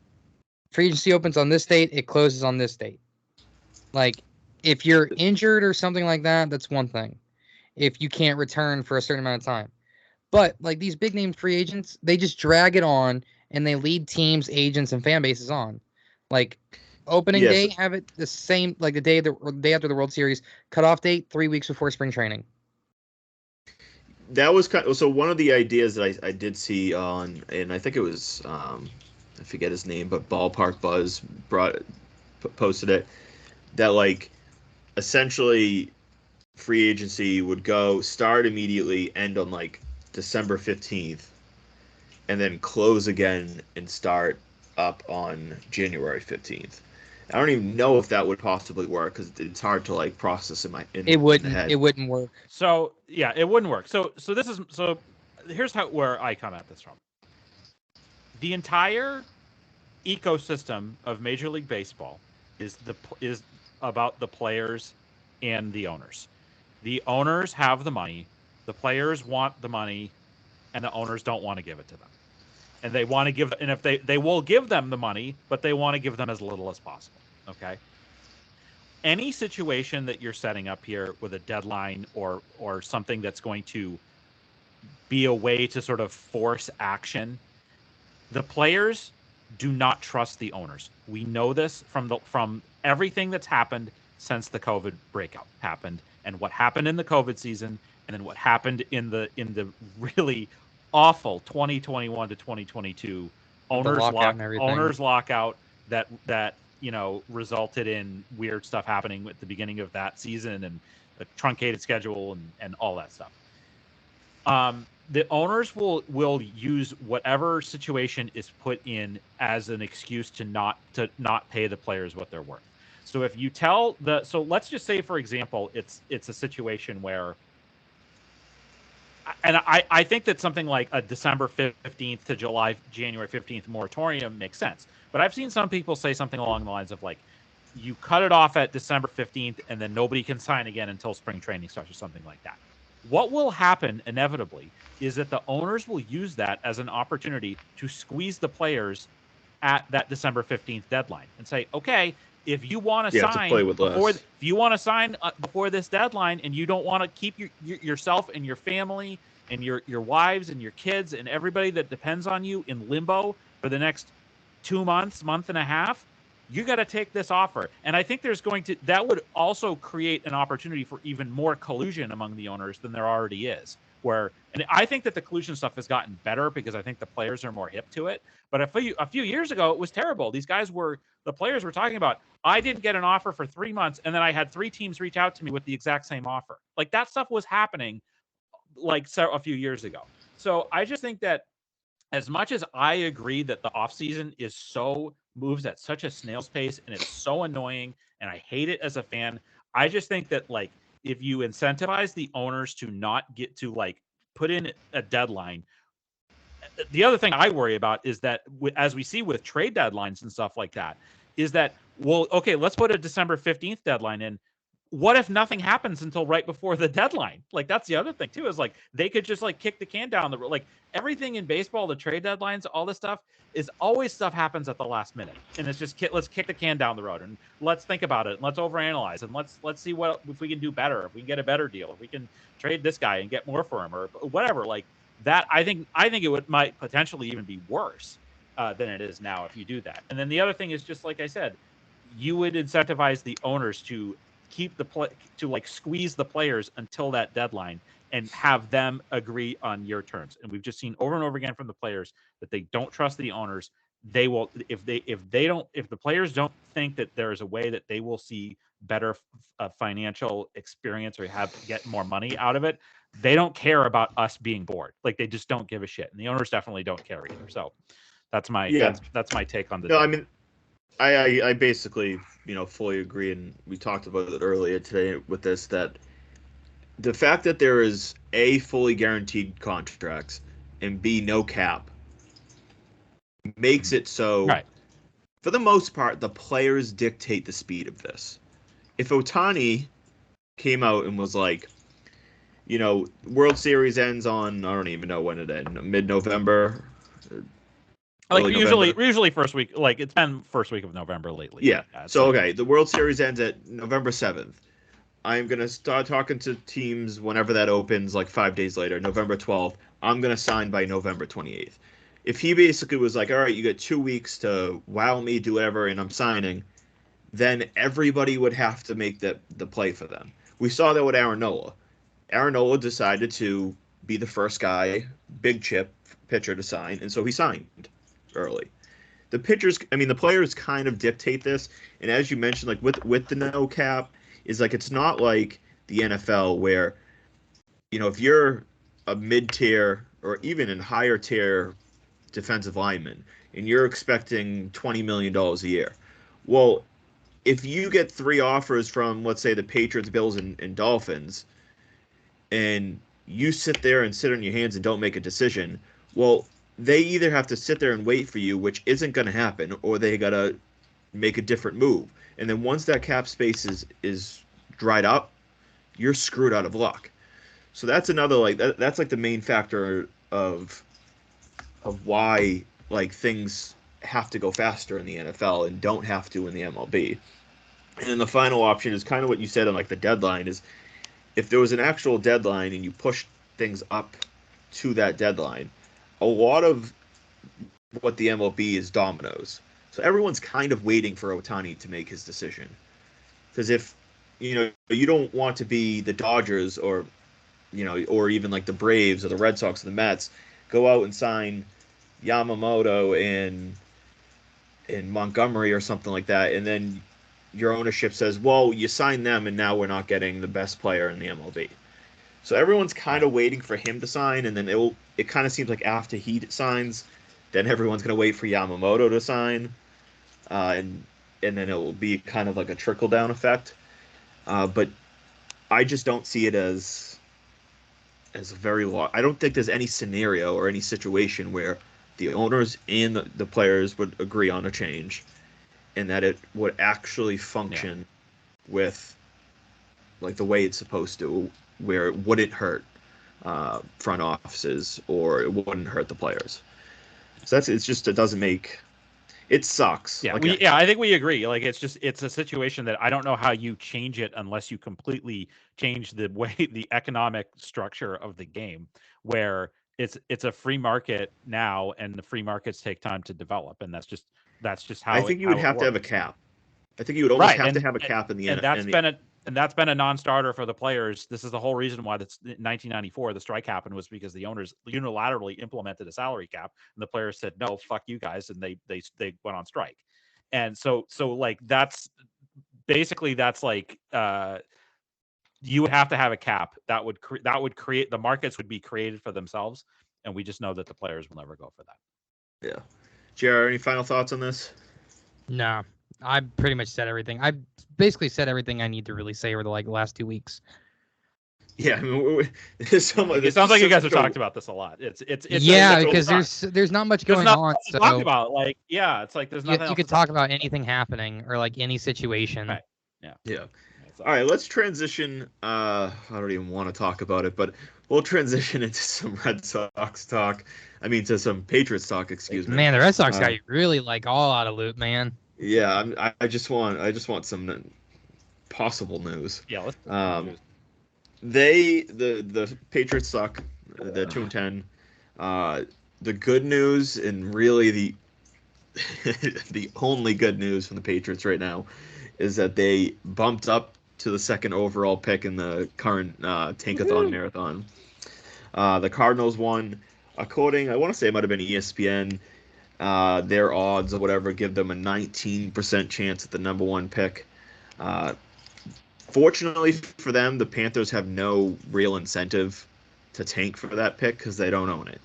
free agency opens on this date, it closes on this date. Like, if you're injured or something like that, that's one thing. If you can't return for a certain amount of time. But like these big name free agents, they just drag it on and they lead teams, agents, and fan bases on. Like, opening day, have it the same, like the day after the World Series, cutoff date 3 weeks before spring training. That was so one of the ideas that I did see on, and I think it was I forget his name, but Ballpark Buzz posted it, that like essentially free agency would start immediately, end on like December 15th, and then close again and start up on January 15th. I don't even know if that would possibly work because it's hard to like process in my head. It wouldn't work. So yeah, it wouldn't work. So here's where I come at this from. The entire ecosystem of Major League Baseball is about the players and the owners. The owners have the money, the players want the money, and the owners don't want to give it to them. And they want to give, and if they will give them the money, but they want to give them as little as possible. Okay. Any situation that you're setting up here with a deadline or something that's going to be a way to sort of force action, the players do not trust the owners. We know this from everything that's happened since the COVID breakout happened, and what happened in the COVID season, and then what happened in the really awful 2021 to 2022 owners lockout that resulted in weird stuff happening at the beginning of that season and a truncated schedule and all that stuff. The owners will use whatever situation is put in as an excuse to not pay the players what they're worth. So if you tell so let's just say, for example, it's a situation where, and I think that something like a December 15th to January 15th moratorium makes sense. But I've seen some people say something along the lines of like, you cut it off at December 15th and then nobody can sign again until spring training starts or something like that. What will happen inevitably is that the owners will use that as an opportunity to squeeze the players at that December 15th deadline and say, okay, if you want to sign before this deadline and you don't want to keep yourself and your family and your wives and your kids and everybody that depends on you in limbo for the next 2 months, month and a half, you got to take this offer. And I think that would also create an opportunity for even more collusion among the owners than there already is. And I think that the collusion stuff has gotten better because I think the players are more hip to it. But a few years ago, it was terrible. The players were talking about, I didn't get an offer for 3 months, and then I had 3 teams reach out to me with the exact same offer. Like, that stuff was happening like a few years ago. So I just think that as much as I agree that the offseason moves at such a snail's pace and it's so annoying and I hate it as a fan, I just think that like if you incentivize the owners to not get to like put in a deadline. The other thing I worry about is that as we see with trade deadlines and stuff like that, is that, well, okay, let's put a December 15th deadline in. what if nothing happens until right before the deadline? Like, that's the other thing too, is like they could just like kick the can down the road. Like everything in baseball, the trade deadlines, all this stuff is always stuff happens at the last minute, and it's just let's kick the can down the road and let's think about it and let's overanalyze and let's see what if we can do better, if we can get a better deal, if we can trade this guy and get more for him or whatever. Like that, I think it might potentially even be worse than it is now if you do that. And then the other thing is just like I said, you would incentivize the owners to keep to like squeeze the players until that deadline and have them agree on your terms. And we've just seen over and over again from the players that they don't trust the owners. They will, if the players don't think that there is a way that they will see better financial experience or get more money out of it, they don't care about us being bored. Like they just don't give a shit. And the owners definitely don't care either. So that's my, that's my take on the. No, I mean, I basically, fully agree, and we talked about it earlier today with this, that the fact that there is A, fully guaranteed contracts, and B, no cap, makes it so, right, for the most part, the players dictate the speed of this. If Ohtani came out and was like, World Series ends on, I don't even know when it ends, mid-November, like usually first week, like it's been first week of November lately. Yeah. So okay, the World Series ends at November 7th. I'm gonna start talking to teams whenever that opens, like 5 days later, November 12th. I'm gonna sign by November 28th. If he basically was like, all right, you get 2 weeks to wow me, do whatever, and I'm signing, then everybody would have to make the play for them. We saw that with Aaron Nola. Aaron Nola decided to be the first guy, big chip pitcher to sign, and so he signed early. The players kind of dictate this, and as you mentioned, like with the no cap, is like it's not like the NFL where, if you're a mid-tier or even in higher tier defensive lineman and you're expecting $20 million a year, well, if you get 3 offers from, let's say, the Patriots, Bills, and Dolphins, and you sit there and sit on your hands and don't make a decision, well, they either have to sit there and wait for you, which isn't going to happen, or they got to make a different move. And then once that cap space is dried up, you're screwed out of luck. So that's another, that's like the main factor of why, things have to go faster in the NFL and don't have to in the MLB. And then the final option is kind of what you said on, the deadline is if there was an actual deadline and you push things up to that deadline, a lot of what the MLB is dominoes. So everyone's kind of waiting for Ohtani to make his decision. Because if, you don't want to be the Dodgers or even like the Braves or the Red Sox or the Mets, go out and sign Yamamoto and Montgomery or something like that, and then your ownership says, well, you signed them and now we're not getting the best player in the MLB. So everyone's kind of waiting for him to sign, and then it kind of seems like after he signs, then everyone's going to wait for Yamamoto to sign, and then it will be kind of like a trickle-down effect. But I just don't see it as a very long... I don't think there's any scenario or any situation where the owners and the players would agree on a change, and that it would actually function with the way it's supposed to, where it wouldn't hurt front offices or it wouldn't hurt the players. So it doesn't make... It sucks. Yeah, I think we agree. It's a situation that I don't know how you change it unless you completely change the way the economic structure of the game, where it's a free market now, and the free markets take time to develop, and that's just how. I think you would have to have a cap. I think you would almost have to have a cap in the end. And that's been a non-starter for the players. This is the whole reason why 1994 the strike happened, was because the owners unilaterally implemented a salary cap, and the players said, "No, fuck you guys," and they went on strike. And so that's basically you would have to have a cap that would create the markets would be created for themselves, and we just know that the players will never go for that. Yeah, Jerod, any final thoughts on this? No. I pretty much said everything. I basically said everything I need to really say over the last 2 weeks. Yeah, I mean, it sounds like you guys have talked about this a lot. It's because there's not much going on. So talk about it's like there's nothing. You could talk about anything happening or any situation. Right. Yeah. All right, let's transition. I don't even want to talk about it, but we'll transition into some Red Sox talk. I mean, to some Patriots talk. Excuse me. Man, the Red Sox got you really like all out of loop, man. Yeah, I just want some possible news. Yeah, let's. The Patriots suck. They're 2-10. The good news, and really the the only good news from the Patriots right now, is that they bumped up to the second overall pick in the current Tankathon Marathon. The Cardinals won. According, I want to say it might have been ESPN, their odds or whatever give them a 19% chance at the number one pick. Fortunately for them, the Panthers have no real incentive to tank for that pick because they don't own it.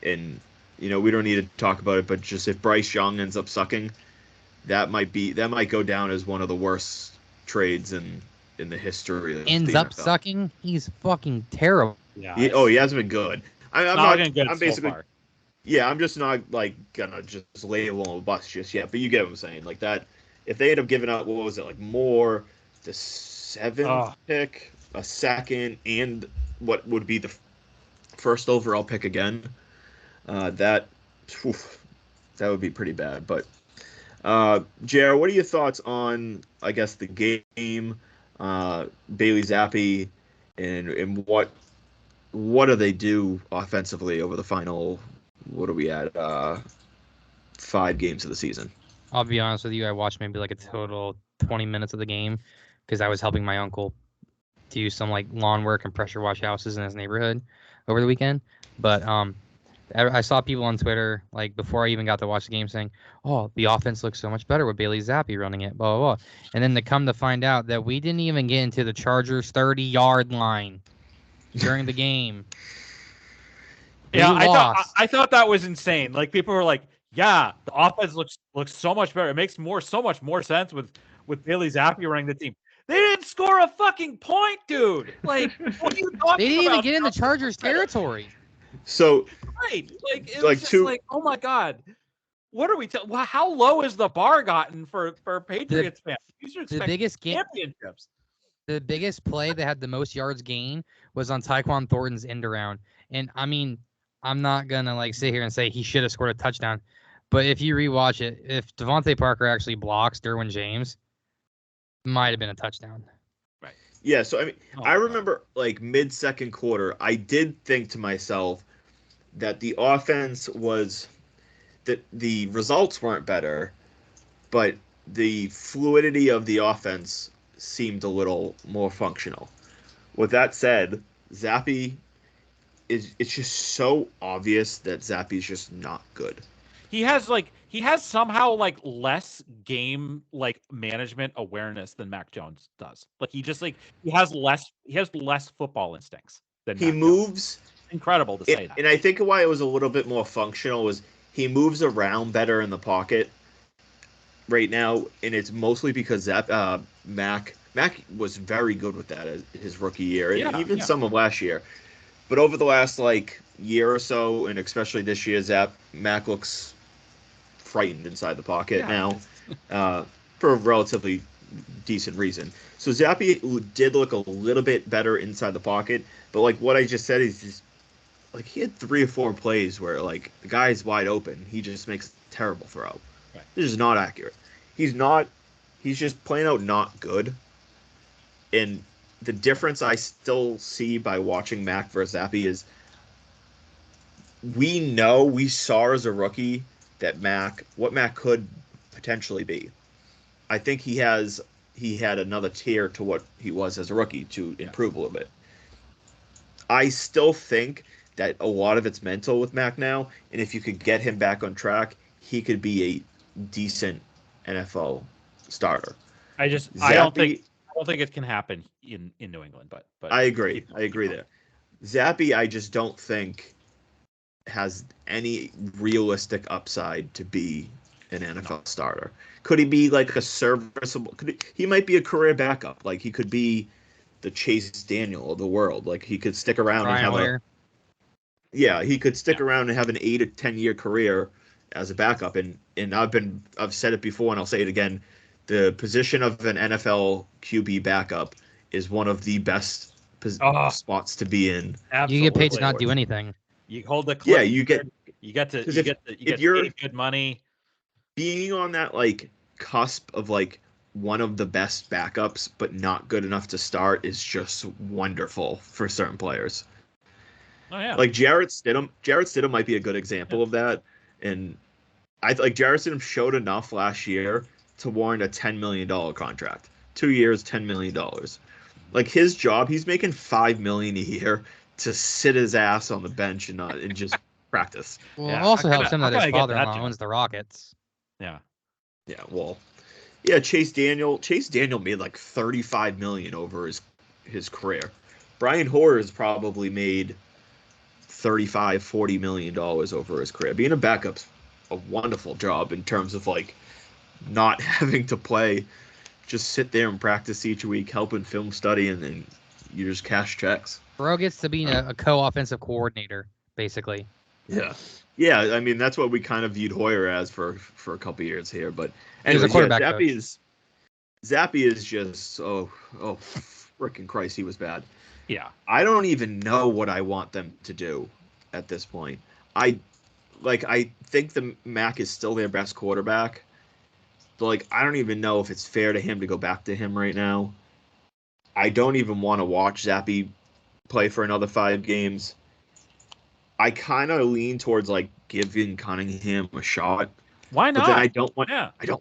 And we don't need to talk about it, but just if Bryce Young ends up sucking, that might go down as one of the worst trades in the history of Ends the up NFL. sucking. He's fucking terrible. Yeah. He hasn't been good. I'm not good I'm so basically. far. Yeah, I'm just not like gonna just label him a bust just yet. But you get what I'm saying. Like that, if they end up giving up, what was it, like more the seventh pick, a second, and what would be the first overall pick again, that would be pretty bad. But Jared, what are your thoughts on, I guess, the game, Bailey Zappe, and what do they do offensively over the final? What are we at? 5 games of the season. I'll be honest with you. I watched maybe like a total 20 minutes of the game because I was helping my uncle do some like lawn work and pressure wash houses in his neighborhood over the weekend. But I saw people on Twitter like before I even got to watch the game saying, "Oh, the offense looks so much better with Bailey Zappe running it." Blah blah blah. And then to come to find out that we didn't even get into the Chargers' 30-yard line during the game. Yeah, I thought that was insane. Like people were like, "Yeah, the offense looks so much better. It makes so much more sense with Bailey Zappe running the team." They didn't score a fucking point, dude. Like, what are you talking about? They didn't even get in the Chargers' territory. So, right, like it was just like, oh my god, what are we? How low is the bar gotten for Patriots fans? The biggest championships. The biggest play that had the most yards gained was on Tyquan Thornton's end around, and I mean, I'm not gonna like sit here and say he should have scored a touchdown, but if you rewatch it, if Devontae Parker actually blocks Derwin James, it might have been a touchdown. Right. Yeah. So I mean, I remember like mid-second quarter, I did think to myself that the offense was that the results weren't better, but the fluidity of the offense seemed a little more functional. With that said, Zappe it's just so obvious that Zappe's just not good. He has somehow like less game like management awareness than Mac Jones does. Like he has less football instincts than he Mac moves. Jones. Incredible to say that. And I think why it was a little bit more functional was he moves around better in the pocket right now, and it's mostly because Mac was very good with that as his rookie year, and even some of last year. But over the last like year or so, and especially this year, Mac looks frightened inside the pocket now, for a relatively decent reason. So Zappe did look a little bit better inside the pocket, but like what I just said is just like he had 3 or 4 plays where like the guy's wide open, he just makes a terrible throw. Right. This is not accurate. He's just plain out not good. And the difference I still see by watching Mac versus Zappe is we saw as a rookie that what Mac could potentially be. I think he had another tier to what he was as a rookie to improve a little bit. I still think that a lot of it's mental with Mac now, and if you could get him back on track, he could be a decent NFL starter. I don't think it can happen in New England, but I agree. I agree there. Zappe, I just don't think has any realistic upside to be an NFL starter. Could he be like a serviceable? He might be a career backup. Like he could be the Chase Daniel of the world. Like he could stick around and have he could stick around and have an 8 or 10 year career as a backup. And I've said it before and I'll say it again. the position of an NFL QB backup is one of the best spots to be in. Absolutely. You get paid to not do anything. You hold the clip. Yeah, you get paid good money. Being on that like cusp of like one of the best backups, but not good enough to start is just wonderful for certain players. Oh yeah, like Jarrett Stidham. Jarrett Stidham might be a good example of that, and I like Jarrett Stidham showed enough last year to warrant a $10 million contract. 2 years, $10 million. Like his job, he's making $5 million a year to sit his ass on the bench and just practice. Well, it also helps him that his father-in-law owns the Rockets. Yeah. Yeah. Well. Yeah. Chase Daniel made like $35 million over his career. Brian Hoyer has probably made $35-40 million over his career. Being a backup's a wonderful job in terms of like not having to play, just sit there and practice each week, helping film study, and then you just cash checks. Bro gets to be a co-offensive coordinator, basically. Yeah. I mean, that's what we kind of viewed Hoyer as for a couple years here. But anyways, Zappe is just freaking Christ, he was bad. Yeah. I don't even know what I want them to do at this point. I think the Mac is still their best quarterback. But like, I don't even know if it's fair to him to go back to him right now. I don't even want to watch Zappe play for another 5 games. I kind of lean towards like giving Cunningham a shot. Why not? But then I don't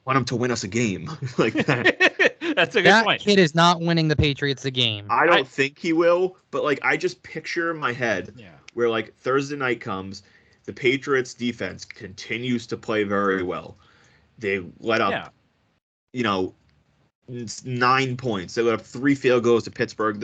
want him to win us a game. Like that's a good point. That kid is not winning the Patriots a game. I don't think he will, but like I just picture in my head where like Thursday night comes, the Patriots defense continues to play very well. They let up 9 points. They let up 3 field goals to Pittsburgh.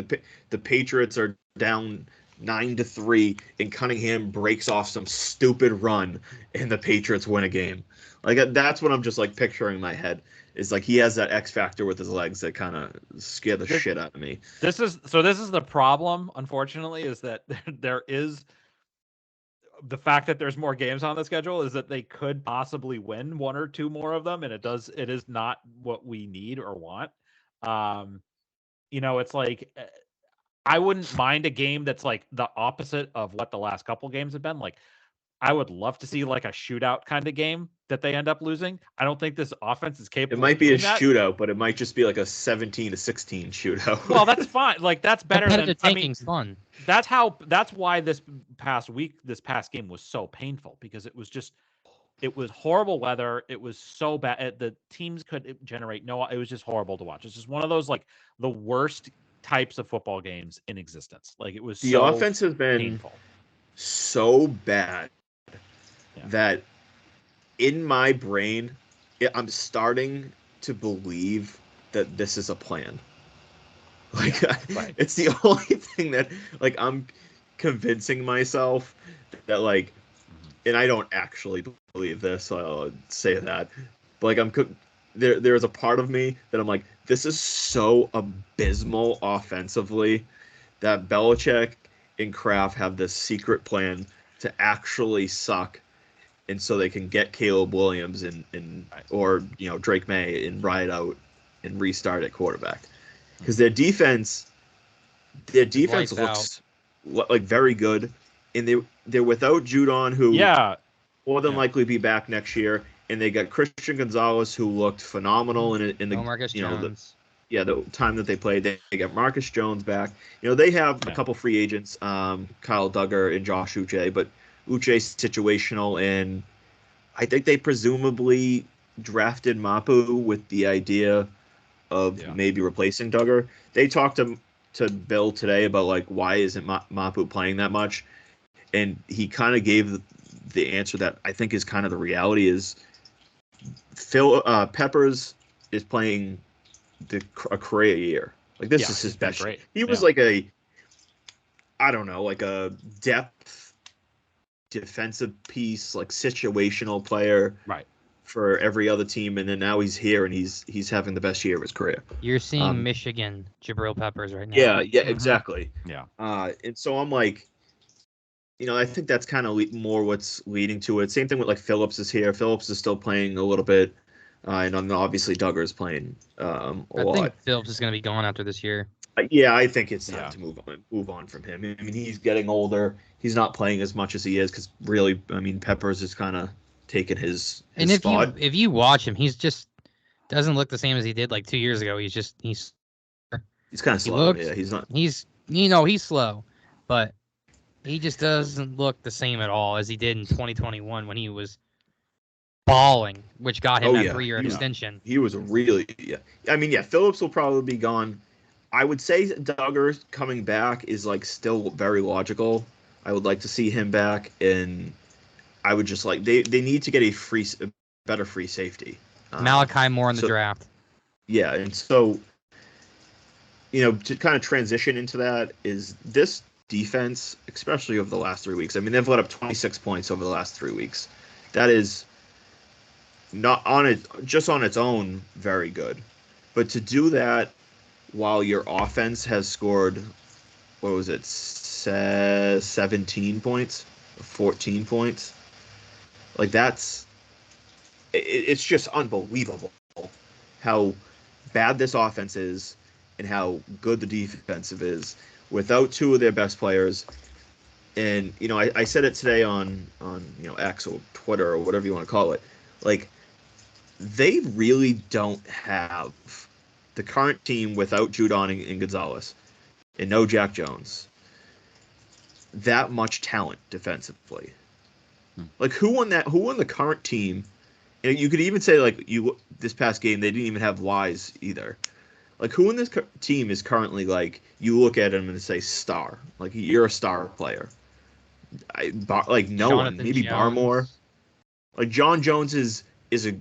The Patriots are down 9-3, and Cunningham breaks off some stupid run, and the Patriots win a game. Like that's what I'm just like picturing in my head. Is like he has that X factor with his legs that kind of scare the shit out of me. This is the problem, unfortunately, is that there is the fact that there's more games on the schedule is that they could possibly win 1 or 2 more of them, and it is not what we need or want. It's like I wouldn't mind a game that's like the opposite of what the last couple games have been. Like I would love to see like a shootout kind of game that they end up losing. I don't think this offense is capable. It might be a shootout, but it might just be like a 17-16 shootout. Well, that's fine. Like that's better than tanking's fun. That's why this past game was so painful, because it was horrible weather. It was so bad. The teams could generate it was just horrible to watch. It's just one of those like the worst types of football games in existence. Like it was the offense has been painful. So bad that in my brain, I'm starting to believe that this is a plan. Like it's the only thing that like I'm convincing myself that like, and I don't actually believe this, so I'll say that, but like there's a part of me that I'm like, this is so abysmal offensively that Belichick and Kraft have this secret plan to actually suck, and so they can get Caleb Williams or Drake May and ride out and restart at quarterback, because their defense looks like very good, and they're without Judon, who more than likely be back next year, and they got Christian Gonzalez, who looked phenomenal in the Marcus Jones. The time that they played. They got Marcus Jones back. They have a couple free agents, Kyle Duggar and Josh Uche, but Uche's situational, and I think they presumably drafted Mapu with the idea of maybe replacing Duggar. They talked to Bill today about like why isn't Mapu playing that much, and he kind of gave the answer that I think is kind of the reality is Phil Peppers is playing a career year. Like this is his best. He was like a depth defensive piece, like situational player, right, for every other team, and then now he's here and he's having the best year of his career. You're seeing Michigan Jabril Peppers right now. Yeah, exactly. Yeah. And so I'm like, I think that's kind of more what's leading to it. Same thing with like Phillips is here. Phillips is still playing a little bit. And then obviously Duggar's playing a I lot. think Phillips is going to be gone after this year. Yeah, I think it's time to move on from him. I mean, he's getting older. He's not playing as much as he is because really, I mean, Peppers is kind of taking his And if spot. if you watch him, he's just doesn't look the same as he did like 2 years ago. He's kind of slow. Yeah, he's not. He's slow, but he just doesn't look the same at all as he did in 2021 when he was balling, which got him that 3-year extension. He was I mean, Phillips will probably be gone. I would say Duggar coming back is like still very logical. I would like to see him back, and I would just like they need to get a better free safety. Malachi Moore in the draft. Yeah, and so to kind of transition into that is this defense, especially over the last 3 weeks. I mean, they've let up 26 points over the last 3 weeks. That is not just on its own very good, but to do that while your offense has scored, what was it, 17 points, 14 points, like it's just unbelievable how bad this offense is and how good the defensive is without two of their best players. And I said it today on X or Twitter or whatever you want to call it, like they really don't have the current team without Judon and Gonzalez and no Jack Jones that much talent defensively. Like who on the current team? And you could even say like this past game they didn't even have Wise either. Like who in this team is currently like you look at him and say star, like you're a star player. Like no Jonathan one, maybe Jones. Barmore. Like John Jones is a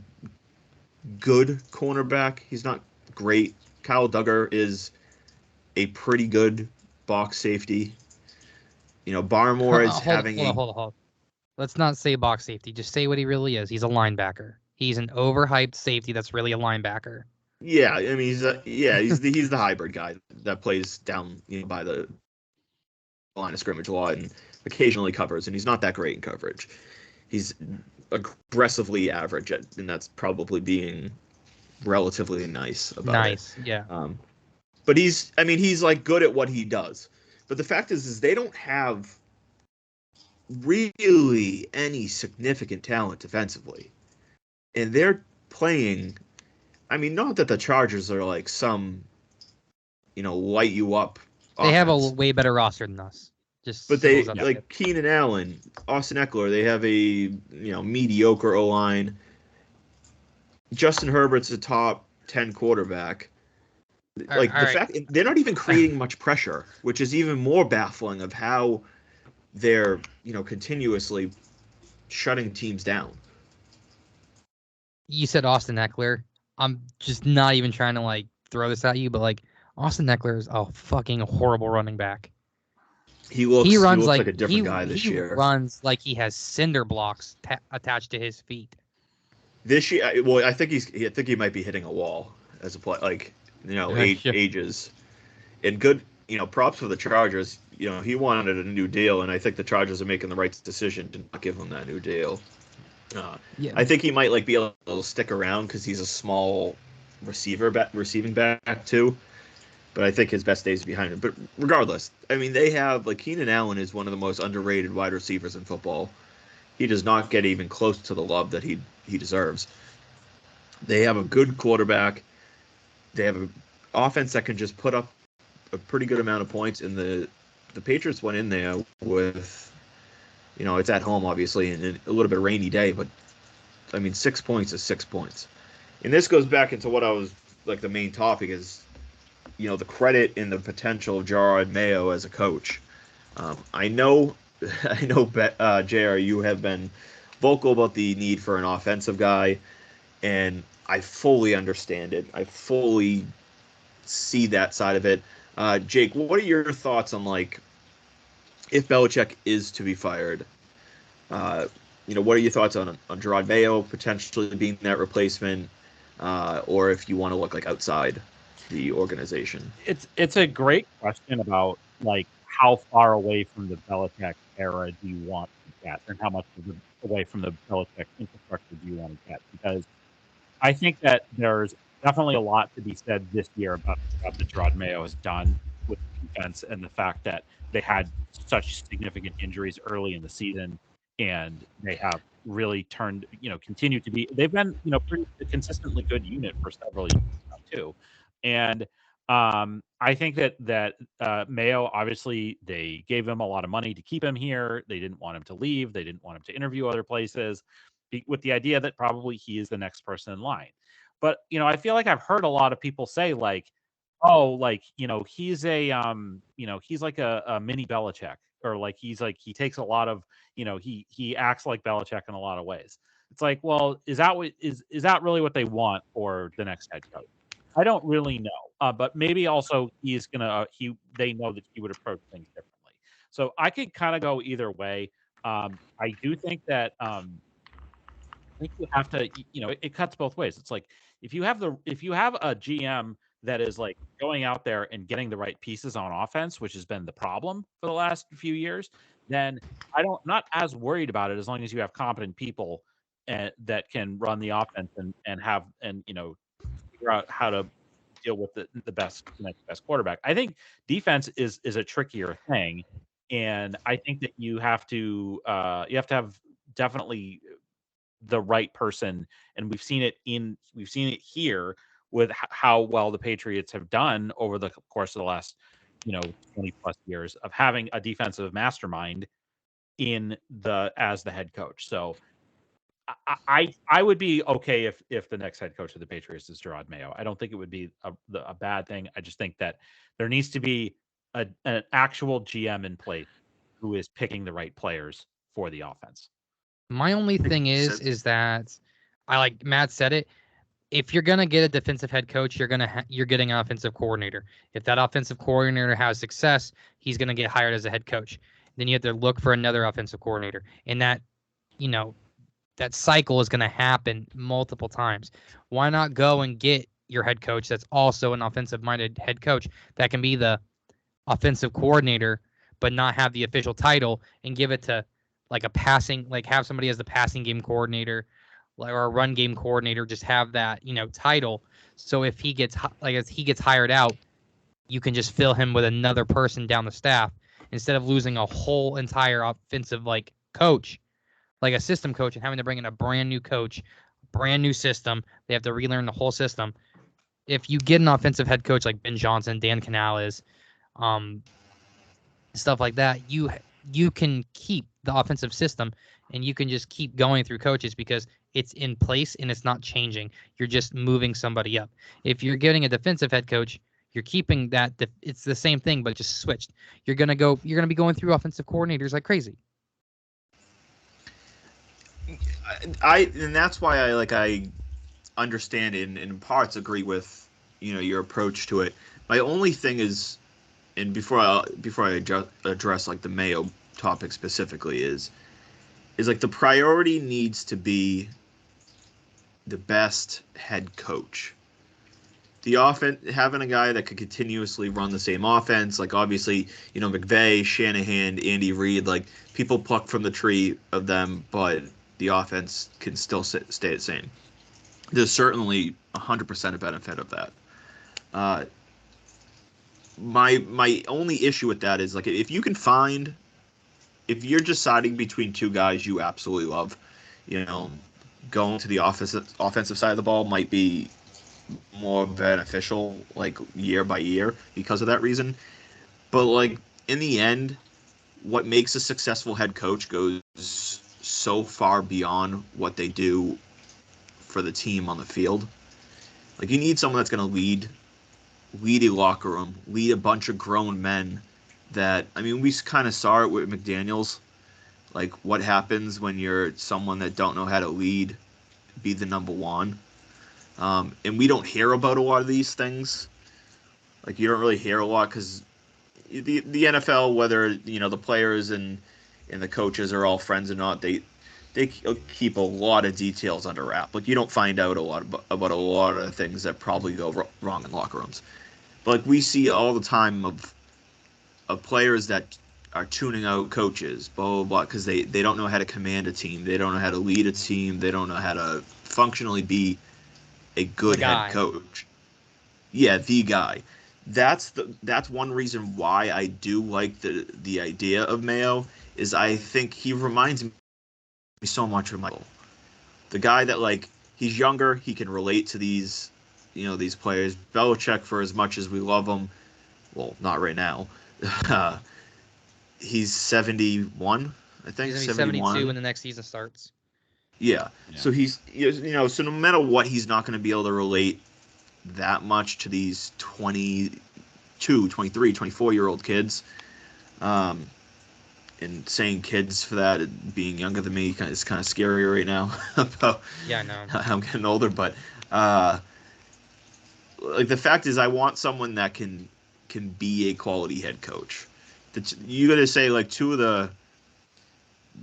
good cornerback. He's not great. Kyle Duggar is a pretty good box safety. Barmore is Hold on. Let's not say box safety. Just say what he really is. He's a linebacker. He's an overhyped safety that's really a linebacker. Yeah, I mean he's the hybrid guy that plays down by the line of scrimmage a lot and occasionally covers, and he's not that great in coverage. He's aggressively average, and that's probably being relatively nice about it. Yeah. But he's like good at what he does. But the fact is they don't have really any significant talent defensively, and they're playing. I mean, not that the Chargers are like some, light you up. They have a way better roster than us. But they like Keenan Allen, Austin Eckler. They have a mediocre O-line. Justin Herbert's a top 10 quarterback. Like the fact they're not even creating much pressure, which is even more baffling of how they're continuously shutting teams down. You said Austin Eckler. I'm just not even trying to like throw this at you, but like Austin Eckler is a fucking horrible running back. He looks like a different guy this year. He runs like he has cinder blocks attached to his feet. This year, well, I think he might be hitting a wall as a play, like ages. And good, props for the Chargers. He wanted a new deal, and I think the Chargers are making the right decision to not give him that new deal. I think he might like be able to stick around because he's a small receiving back too. But I think his best days are behind him. But regardless, I mean, they have like Keenan Allen is one of the most underrated wide receivers in football. He does not get even close to the love that he deserves. They have a good quarterback. They have an offense that can just put up a pretty good amount of points. And the Patriots went in there with, it's at home obviously, and a little bit rainy day. But I mean, 6 points is 6 points. And this goes back into what I was like the main topic is. The credit and the potential of Jerod Mayo as a coach. I know, JR, you have been vocal about the need for an offensive guy, and I fully understand it. I fully see that side of it. Jake, what are your thoughts on like if Belichick is to be fired? What are your thoughts on Jerod Mayo potentially being that replacement, or if you want to look like outside the organization? It's a great question about like how far away from the Belichick era do you want to get, and how much away from the Belichick infrastructure do you want to get? Because I think that there's definitely a lot to be said this year about what Jerod Mayo has done with the defense and the fact that they had such significant injuries early in the season, and they have really turned, continue to be. They've been, pretty consistently good unit for several years now too, and I think that Mayo, obviously they gave him a lot of money to keep him here. They didn't want him to leave. They didn't want him to interview other places, with the idea that probably he is the next person in line. But I feel like I've heard a lot of people say like, oh, like he's he's like a mini Belichick, or like he takes a lot of he acts like Belichick in a lot of ways. It's like, well, is that really what they want for the next head coach? I don't really know, but maybe also he's gonna they know that he would approach things differently. So I could kind of go either way. I do think that I think you have to, it cuts both ways. It's like if you have a GM that is like going out there and getting the right pieces on offense, which has been the problem for the last few years, then not as worried about it as long as you have competent people that can run the offense and have figure out how to deal with the next best quarterback. I think defense is a trickier thing, and I think that you have to have definitely the right person, and we've seen it here with how well the Patriots have done over the course of the last 20 plus years of having a defensive mastermind as the head coach. So I would be okay if the next head coach of the Patriots is Jerod Mayo. I don't think it would be a bad thing. I just think that there needs to be an actual GM in place who is picking the right players for the offense. My only thing is that like Matt said it. If you're gonna get a defensive head coach, you're getting an offensive coordinator. If that offensive coordinator has success, he's gonna get hired as a head coach. Then you have to look for another offensive coordinator, and that that cycle is gonna happen multiple times. Why not go and get your head coach that's also an offensive-minded head coach that can be the offensive coordinator, but not have the official title, and give it to like have somebody as the passing game coordinator, or a run game coordinator, just have that, title. So if he gets hired out, you can just fill him with another person down the staff instead of losing a whole entire offensive coach, like a system coach, and having to bring in a brand new coach, brand new system. They have to relearn the whole system. If you get an offensive head coach like Ben Johnson, Dan Canales, stuff like that, you can keep the offensive system, and you can just keep going through coaches because it's in place and it's not changing. You're just moving somebody up. If you're getting a defensive head coach, you're keeping that. It's the same thing, but just switched. You're gonna be going through offensive coordinators like crazy. And that's why I understand it, and in parts agree with your approach to it. My only thing is, and before I address like the Mayo topic specifically, is like the priority needs to be the best head coach. The offense, having a guy that could continuously run the same offense, like obviously McVay, Shanahan, Andy Reid, like people pluck from the tree of them, but the offense can still stay the same. There's certainly 100% a benefit of that. My only issue with that is like if you're deciding between two guys you absolutely love, going to the offensive side of the ball might be more beneficial like year by year because of that reason. But like in the end, what makes a successful head coach goes so far beyond what they do for the team on the field. Like you need someone that's going to lead a locker room, lead a bunch of grown men that, I mean, we kind of saw it with McDaniels, like what happens when you're someone that don't know how to lead, be the number one. And we don't hear about a lot of these things. Like you don't really hear a lot because the NFL, whether, the players and the coaches are all friends or not, they keep a lot of details under wrap. Like you don't find out a lot about a lot of things that probably go wrong in locker rooms. But like we see all the time of players that are tuning out coaches, blah, blah, blah, because they don't know how to command a team. They don't know how to lead a team. They don't know how to functionally be a good The guy. head coach. Yeah, the guy. That's one reason why I do like the idea of Mayo, is I think he reminds me so much of Michael. The guy that, like, he's younger, he can relate to these, these players. Belichick, for as much as we love him, well, not right now. He's 71, I think. He's gonna be 72 when the next season starts. Yeah. So he's, so no matter what, he's not going to be able to relate that much to these 22, 23, 24-year-old kids. And saying kids for that, being younger than me, is kind of scary right now. Yeah, I know. I'm getting older, but like, the fact is, I want someone that can be a quality head coach. You got to say, like, two of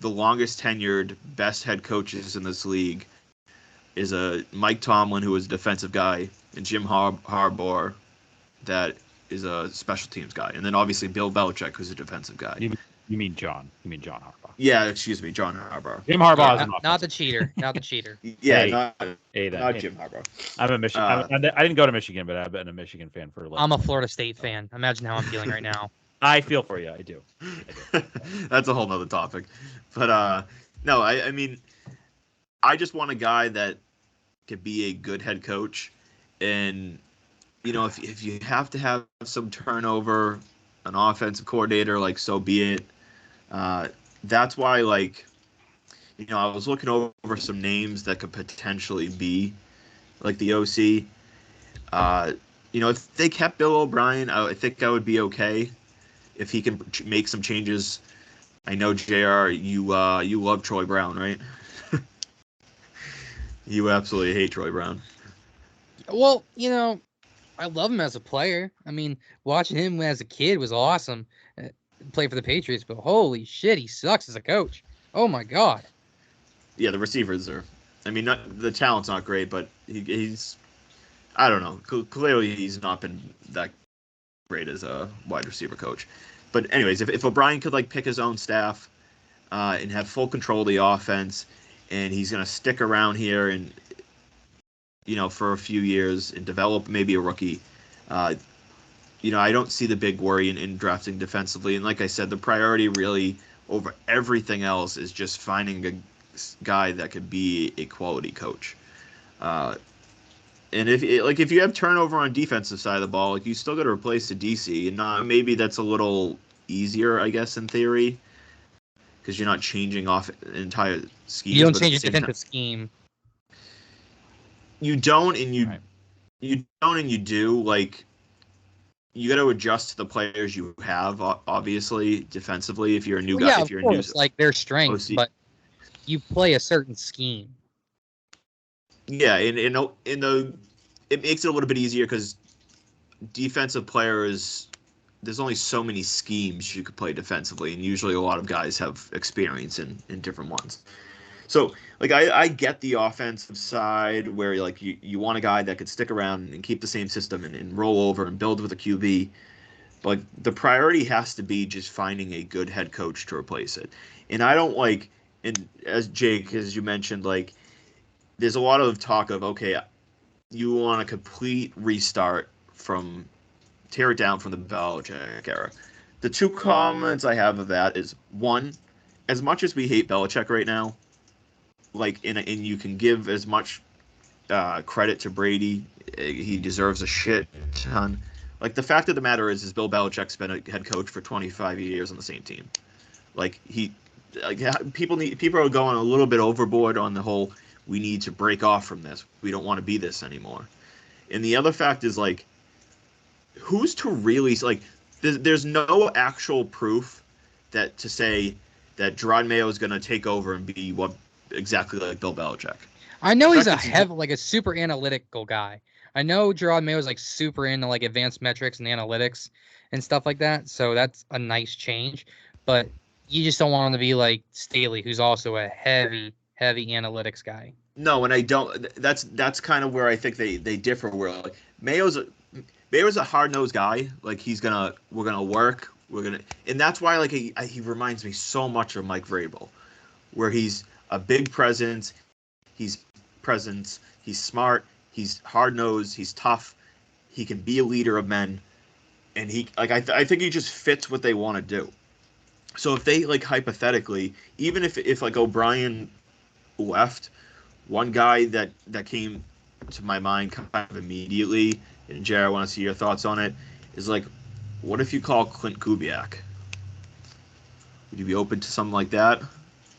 the longest tenured, best head coaches in this league is a Mike Tomlin, who is a defensive guy, and Jim Harbaugh, that is a special teams guy, and then obviously Bill Belichick, who's a defensive guy. You mean John? You mean John Harbaugh? Yeah, excuse me, John Harbaugh. Jim Harbaugh is not the cheater. Not the cheater. Yeah, not Jim Harbaugh. I'm a Michigan. I didn't go to Michigan, but I've been a Michigan fan for. Like, I'm a Florida State fan. Imagine how I'm feeling right now. I feel for you. I do. That's a whole nother topic. But no, I mean, I just want a guy that could be a good head coach, and if you have to have some turnover, an offensive coordinator, like, so be it. That's why, like, I was looking over some names that could potentially be like the OC. If they kept Bill O'Brien, I think I would be okay. If he can make some changes. I know, JR, you love Troy Brown, right? You absolutely hate Troy Brown. Well, I love him as a player. I mean, watching him as a kid was awesome. Play for the Patriots, but holy shit, he sucks as a coach. Oh my god. Yeah, the receivers are. I mean, the talent's not great, but he's. I don't know. Clearly, he's not been that great as a wide receiver coach. But anyways, if O'Brien could, like, pick his own staff and have full control of the offense, and he's going to stick around here and for a few years and develop maybe a rookie. I don't see the big worry in drafting defensively. And like I said, the priority really over everything else is just finding a guy that could be a quality coach. And if you have turnover on defensive side of the ball, like, you still got to replace the DC. And maybe that's a little easier, I guess, in theory, because you're not changing off an entire scheme. You don't change your defensive scheme. You don't, and you do. Like, you got to adjust to the players you have, obviously, defensively. If you're a new guy, if you're a new, like, their strengths, but you play a certain scheme. Yeah, and it makes it a little bit easier because defensive players, there's only so many schemes you could play defensively, and usually a lot of guys have experience in different ones. So, like, I get the offensive side where, like, you want a guy that could stick around and keep the same system and roll over and build with a QB. But, like, the priority has to be just finding a good head coach to replace it. And I don't like, and as Jake, as you mentioned, like, there's a lot of talk of, okay, you want a complete restart tear it down from the Belichick era. The two comments I have of that is, one, as much as we hate Belichick right now, like, and you can give as much credit to Brady, he deserves a shit ton. Like, the fact of the matter is Bill Belichick's been a head coach for 25 years on the same team. Like, people are going a little bit overboard on the whole, we need to break off from this. We don't want to be this anymore. And the other fact is, like, who's to really, like, there's no actual proof that to say that Jerod Mayo is going to take over and be exactly like Bill Belichick. I know he's a super analytical guy. I know Jerod Mayo is, like, super into, like, advanced metrics and analytics and stuff like that. So that's a nice change. But you just don't want him to be like Staley, who's also a heavy analytics guy. No, and I don't. That's kind of where I think they differ. Where, like, Mayo's a hard-nosed guy. Like, we're gonna work. And that's why, like, he reminds me so much of Mike Vrabel, where he's a big presence. He's smart. He's hard-nosed. He's tough. He can be a leader of men, and I think he just fits what they want to do. So if they like hypothetically, even if like O'Brien left, one guy that came to my mind kind of immediately, and Jared, I want to see your thoughts on it, is like, what if you call Clint Kubiak? Would you be open to something like that?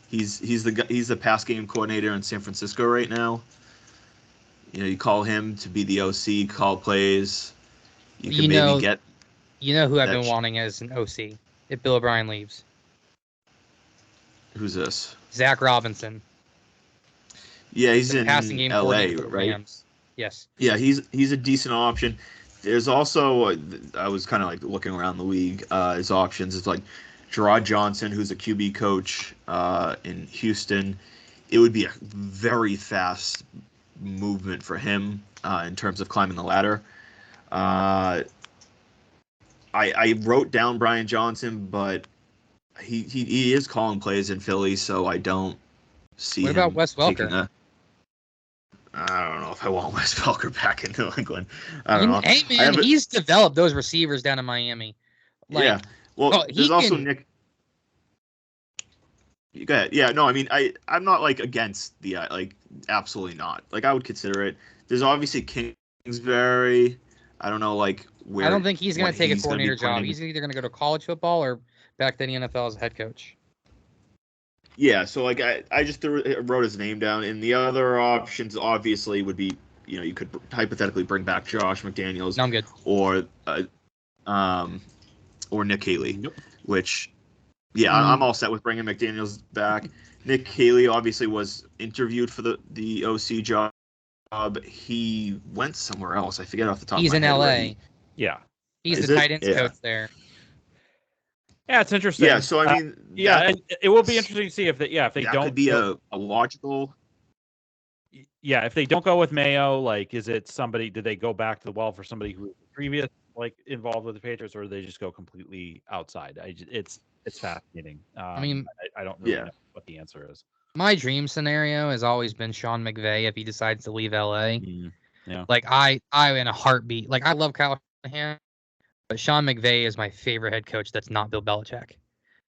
He's the pass game coordinator in San Francisco right now. You know, you call him to be the OC, call plays. You can maybe get. You know who I've been wanting as an OC if Bill O'Brien leaves? Who's this? Zach Robinson. Yeah, he's in passing game LA, right? Rams. Yes. Yeah, he's a decent option. There's also I was kind of like looking around the league. His options is like Jerod Johnson, who's a QB coach in Houston. It would be a very fast movement for him in terms of climbing the ladder. I wrote down Brian Johnson, but he is calling plays in Philly, so I don't see. What about Wes Welker? I don't know if I want Wes Welker back in New England. I don't know. Hey man, he's developed those receivers down in Miami. Like, yeah. Well, there's also Nick. Go ahead. Yeah. No, I mean, I'm not like against the like absolutely not. Like I would consider it. There's obviously Kingsbury. I don't know like where. I don't think he's going to take a coordinator job. He's either going to go to college football or back to the NFL as a head coach. Yeah, so like I just wrote his name down, and the other options obviously would be, you know, you could hypothetically bring back Josh McDaniels. No, I'm good. Or Nick Haley, Nope. Which, yeah, I'm all set with bringing McDaniels back. Nick Haley obviously was interviewed for the OC job. He went somewhere else. I forget off the top. He's of my in head. LA. Yeah, he's the tight ends coach there. Yeah, it's interesting. Yeah, so I mean, and it will be interesting to see if they that don't could be a logical. Yeah, if they don't go with Mayo, like, is it somebody? Do they go back to the well for somebody who was previous like involved with the Patriots, or do they just go completely outside? It's fascinating. I mean, I don't really know what the answer is. My dream scenario has always been Sean McVay if he decides to leave LA. Yeah, like I in a heartbeat. Like I love Kyle Shanahan. But Sean McVay is my favorite head coach that's not Bill Belichick.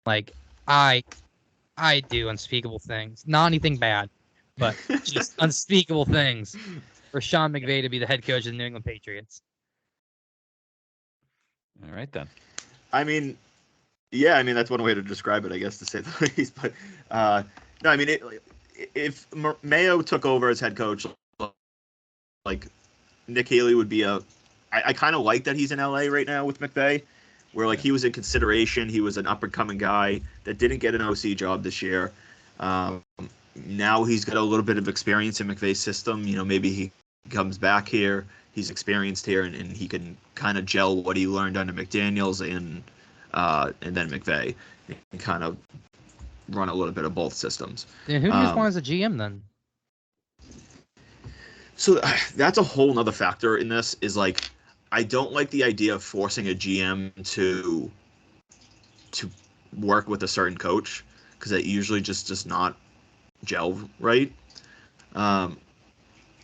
Like, I do unspeakable things. Not anything bad, but just unspeakable things for Sean McVay to be the head coach of the New England Patriots. All right, then. I mean, yeah, I mean, that's one way to describe it, I guess, to say the least. But, no, I mean, if Mayo took over as head coach, like, Nick Haley would be I kind of like that he's in LA right now with McVay, where like he was in consideration. He was an up and coming guy that didn't get an OC job this year. Now he's got a little bit of experience in McVay's system. You know, maybe he comes back here. He's experienced here, and he can kind of gel what he learned under McDaniels and then McVay, and kind of run a little bit of both systems. Yeah, who do you just want as a GM then? So that's a whole nother factor in this. Is like, I don't like the idea of forcing a GM to work with a certain coach, because that usually just does not gel right.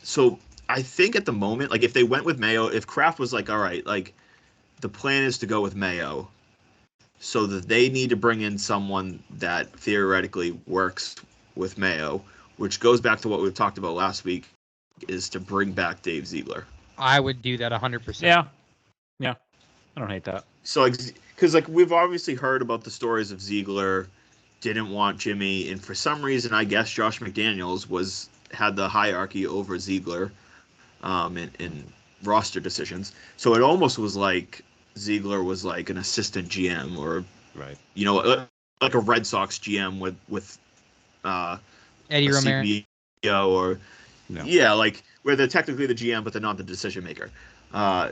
So I think at the moment, like if they went with Mayo, if Kraft was like, all right, like the plan is to go with Mayo, so that they need to bring in someone that theoretically works with Mayo, which goes back to what we've talked about last week, is to bring back Dave Ziegler. I would do that 100%. Yeah. I don't hate that. So, because like we've obviously heard about the stories of Ziegler didn't want Jimmy, and for some reason, I guess Josh McDaniels had the hierarchy over Ziegler, in roster decisions. So it almost was like Ziegler was like an assistant GM, or you know, like a Red Sox GM with Eddie Romero, CEO, or like where they're technically the GM, but they're not the decision maker. I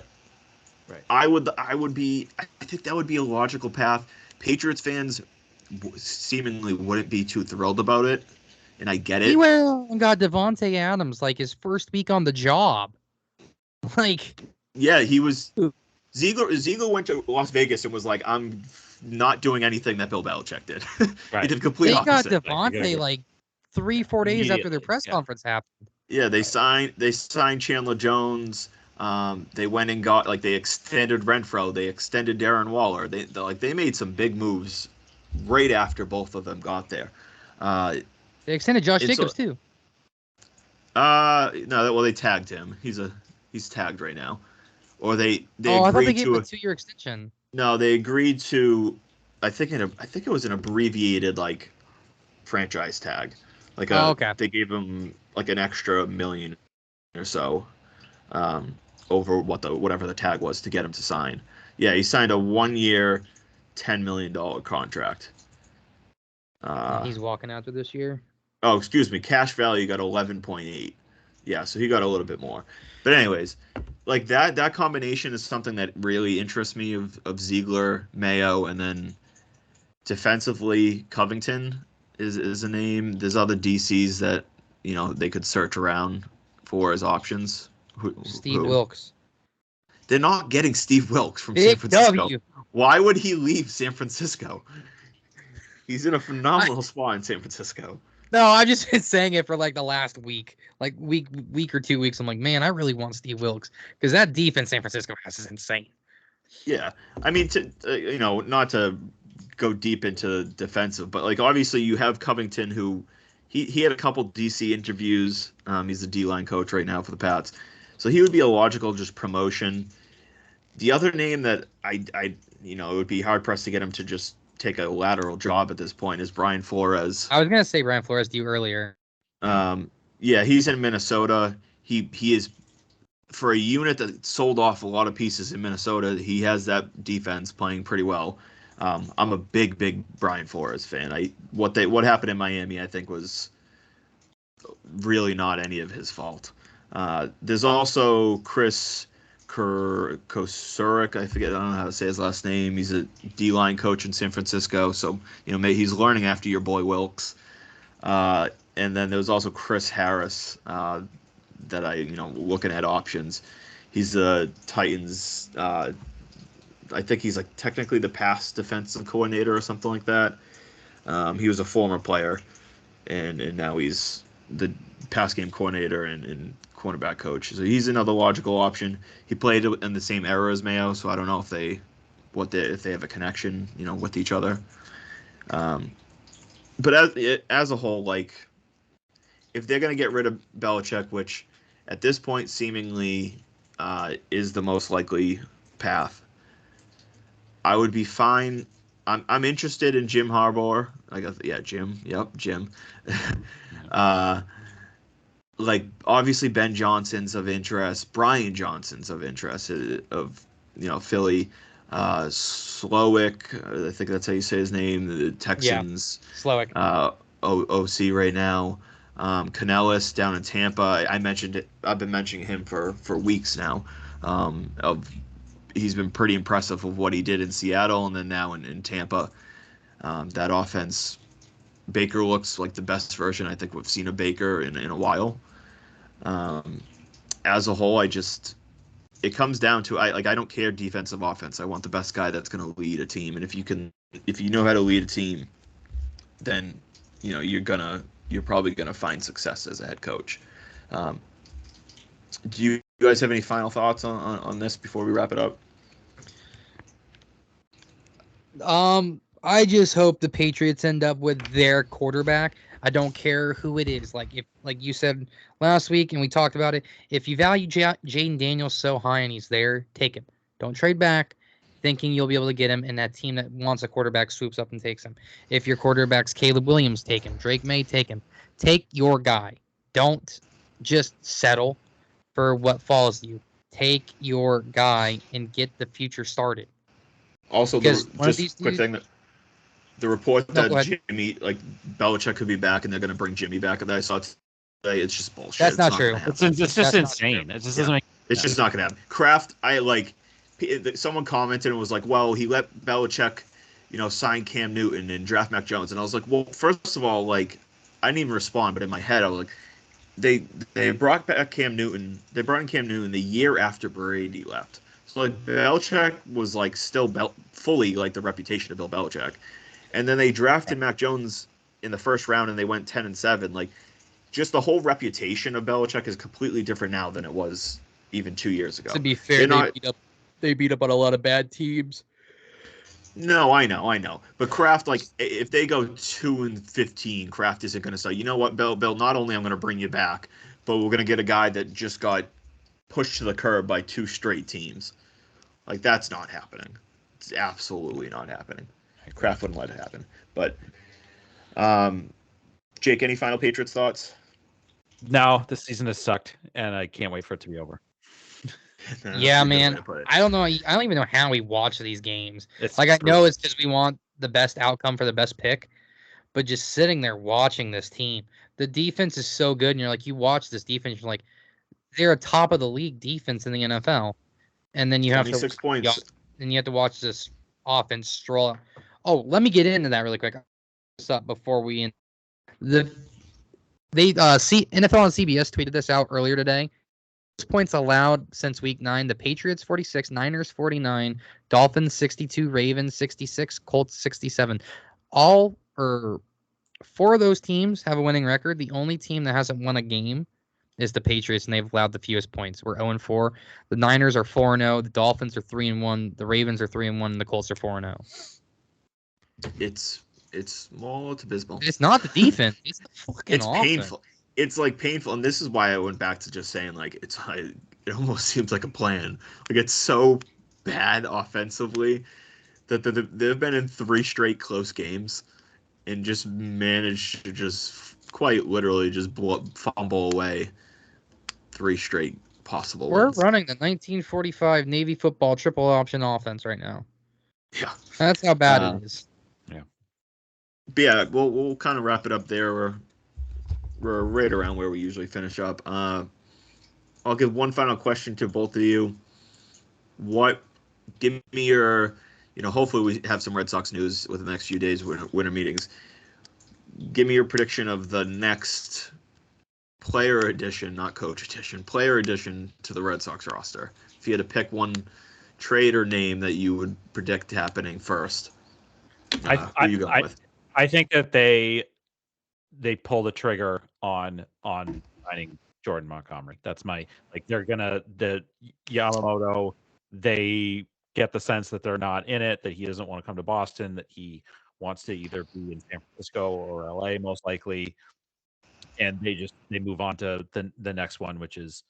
think that would be a logical path. Patriots fans seemingly wouldn't be too thrilled about it, and I get it. He went and got Devontae Adams like his first week on the job. Like, yeah, he was. Ziegler went to Las Vegas and was like, "I'm not doing anything that Bill Belichick did." He did the complete opposite. They got Devontae like 3-4 days after their press conference happened. Yeah, they signed Chandler Jones. They went and got they extended Renfro, they extended Darren Waller. They made some big moves right after both of them got there. Uh, They extended Josh it's Jacobs too. no, well they tagged him. He's tagged right now. Or they Oh, I thought they agreed gave him a to 2-year extension. no, they agreed to I think it was an abbreviated franchise tag. Oh, okay. They gave him an extra million or so over whatever the tag was to get him to sign. Yeah, he signed a 1-year, $10 million contract. And he's walking after this year. Oh, excuse me. Cash value got 11.8. Yeah, so he got a little bit more. But anyways, that combination is something that really interests me of Ziegler, Mayo, and then defensively Covington is a name. There's other DCs that they could search around for as options. Steve Wilkes. They're not getting Steve Wilkes from San Big Francisco. W. Why would he leave San Francisco? He's in a phenomenal spot in San Francisco. No, I've just been saying it for the last week, week or 2 weeks. I'm like, man, I really want Steve Wilkes because that defense San Francisco has is insane. Yeah, I mean, not to go deep into defensive, but obviously you have Covington, who he had a couple DC interviews. He's the D-line coach right now for the Pats, so he would be a logical just promotion. The other name that I it would be hard pressed to get him to just take a lateral job at this point is Brian Flores. I was gonna say Brian Flores to you earlier. Yeah, he's in Minnesota. He is, for a unit that sold off a lot of pieces in Minnesota, he has that defense playing pretty well. I'm a big Brian Flores fan. What happened in Miami, I think, was really not any of his fault. There's also Chris Kosurik. I don't know how to say his last name. He's a D-line coach in San Francisco, so maybe he's learning after your boy Wilkes. And then there was also Chris Harris that looking at options. He's the Titans. I think he's technically the pass defensive coordinator or something like that. He was a former player, and now he's the pass game coordinator and cornerback coach. So he's another logical option. He played in the same era as Mayo, so I don't know if they have a connection, with each other. But as a whole, if they're going to get rid of Belichick, which at this point seemingly is the most likely path, I would be fine. I'm interested in Jim Harbaugh. Jim. Yep, Jim. Obviously Ben Johnson's of interest. Brian Johnson's of interest of Philly. Slowick, I think that's how you say his name. The Texans. Yeah, Slowick. OC right now. Canellis down in Tampa. I mentioned it. I've been mentioning him for weeks now. He's been pretty impressive of what he did in Seattle and then now in Tampa. That offense, Baker looks like the best version I think we've seen of Baker in a while. As a whole, it comes down to I don't care defensive offense. I want the best guy that's going to lead a team, and if you know how to lead a team, then you're probably gonna find success as a head coach. Do you guys have any final thoughts on this before we wrap it up? I just hope the Patriots end up with their quarterback. I don't care who it is. Like you said last week, and we talked about it. If you value Jaden Daniels so high and he's there, take him. Don't trade back, thinking you'll be able to get him. And that team that wants a quarterback swoops up and takes him. If your quarterback's Caleb Williams, take him. Drake May, take him. Take your guy. Don't just settle for what falls you. Take your guy and get the future started. Also, the report that Jimmy, Belichick could be back and they're going to bring Jimmy back that I saw today, it's just bullshit. That's not true. It's just insane. It just doesn't make sense. It's just not going to happen. Kraft, someone commented and was like, well, he let Belichick, sign Cam Newton and draft Mac Jones. And I was like, well, first of all, I didn't even respond, but in my head, I was like, they brought back Cam Newton. They brought in Cam Newton the year after Brady left. So Belichick was still fully the reputation of Bill Belichick. And then they drafted Mac Jones in the first round, and they went 10-7. just the whole reputation of Belichick is completely different now than it was even 2 years ago. To be fair, they beat up on a lot of bad teams. No, I know. But Kraft, like, if they go 2-15, Kraft isn't going to say, you know what, Bill, not only I'm going to bring you back, but we're going to get a guy that just got pushed to the curb by 2 straight teams. Like, that's not happening. It's absolutely not happening. Kraft wouldn't let it happen. But, Jake, any final Patriots thoughts? No, this season has sucked, and I can't wait for it to be over. Yeah, man. I don't know. I don't even know how we watch these games. I know it's because we want the best outcome for the best pick, but just sitting there watching this team, the defense is so good, and you're like, you watch this defense, you're like, they're a top of the league defense in the NFL, and then you have 26 points, and you have to watch this offense stroll. Oh, let me get into that really quick. Up before we end. NFL on CBS tweeted this out earlier today. Points allowed since week 9. The Patriots 46, Niners 49, Dolphins 62, Ravens 66, Colts 67. All or 4 of those teams have a winning record. The only team that hasn't won a game is the Patriots, and they've allowed the fewest points. We're 0-4. The Niners are 4-0. The Dolphins are 3-1. The Ravens are 3-1. And the Colts are 4-0. It's small. It's abysmal. It's not the defense. It's the fucking It's offense. painful. It's like painful, and this is why I went back to just saying like it almost seems like a plan. Like it's so bad offensively that they've been in 3 straight close games and just managed to just quite literally just fumble away 3 straight possible We're wins. running the 1945 Navy football triple option offense right now. Yeah, that's how bad it is. Yeah, but yeah, we'll kind of wrap it up there. We're right around where we usually finish up. I'll give one final question to both of you. Give me your, hopefully we have some Red Sox news within the next few days, winter meetings. Give me your prediction of the next player addition, not coach addition, player addition to the Red Sox roster. If you had to pick one trade or name that you would predict happening first, who are you going with? I think that they pull the trigger on signing Jordan Montgomery. That's they're gonna the Yamamoto. They get the sense that they're not in it, that he doesn't want to come to Boston, that he wants to either be in San Francisco or LA most likely, and they move on to the next one, which is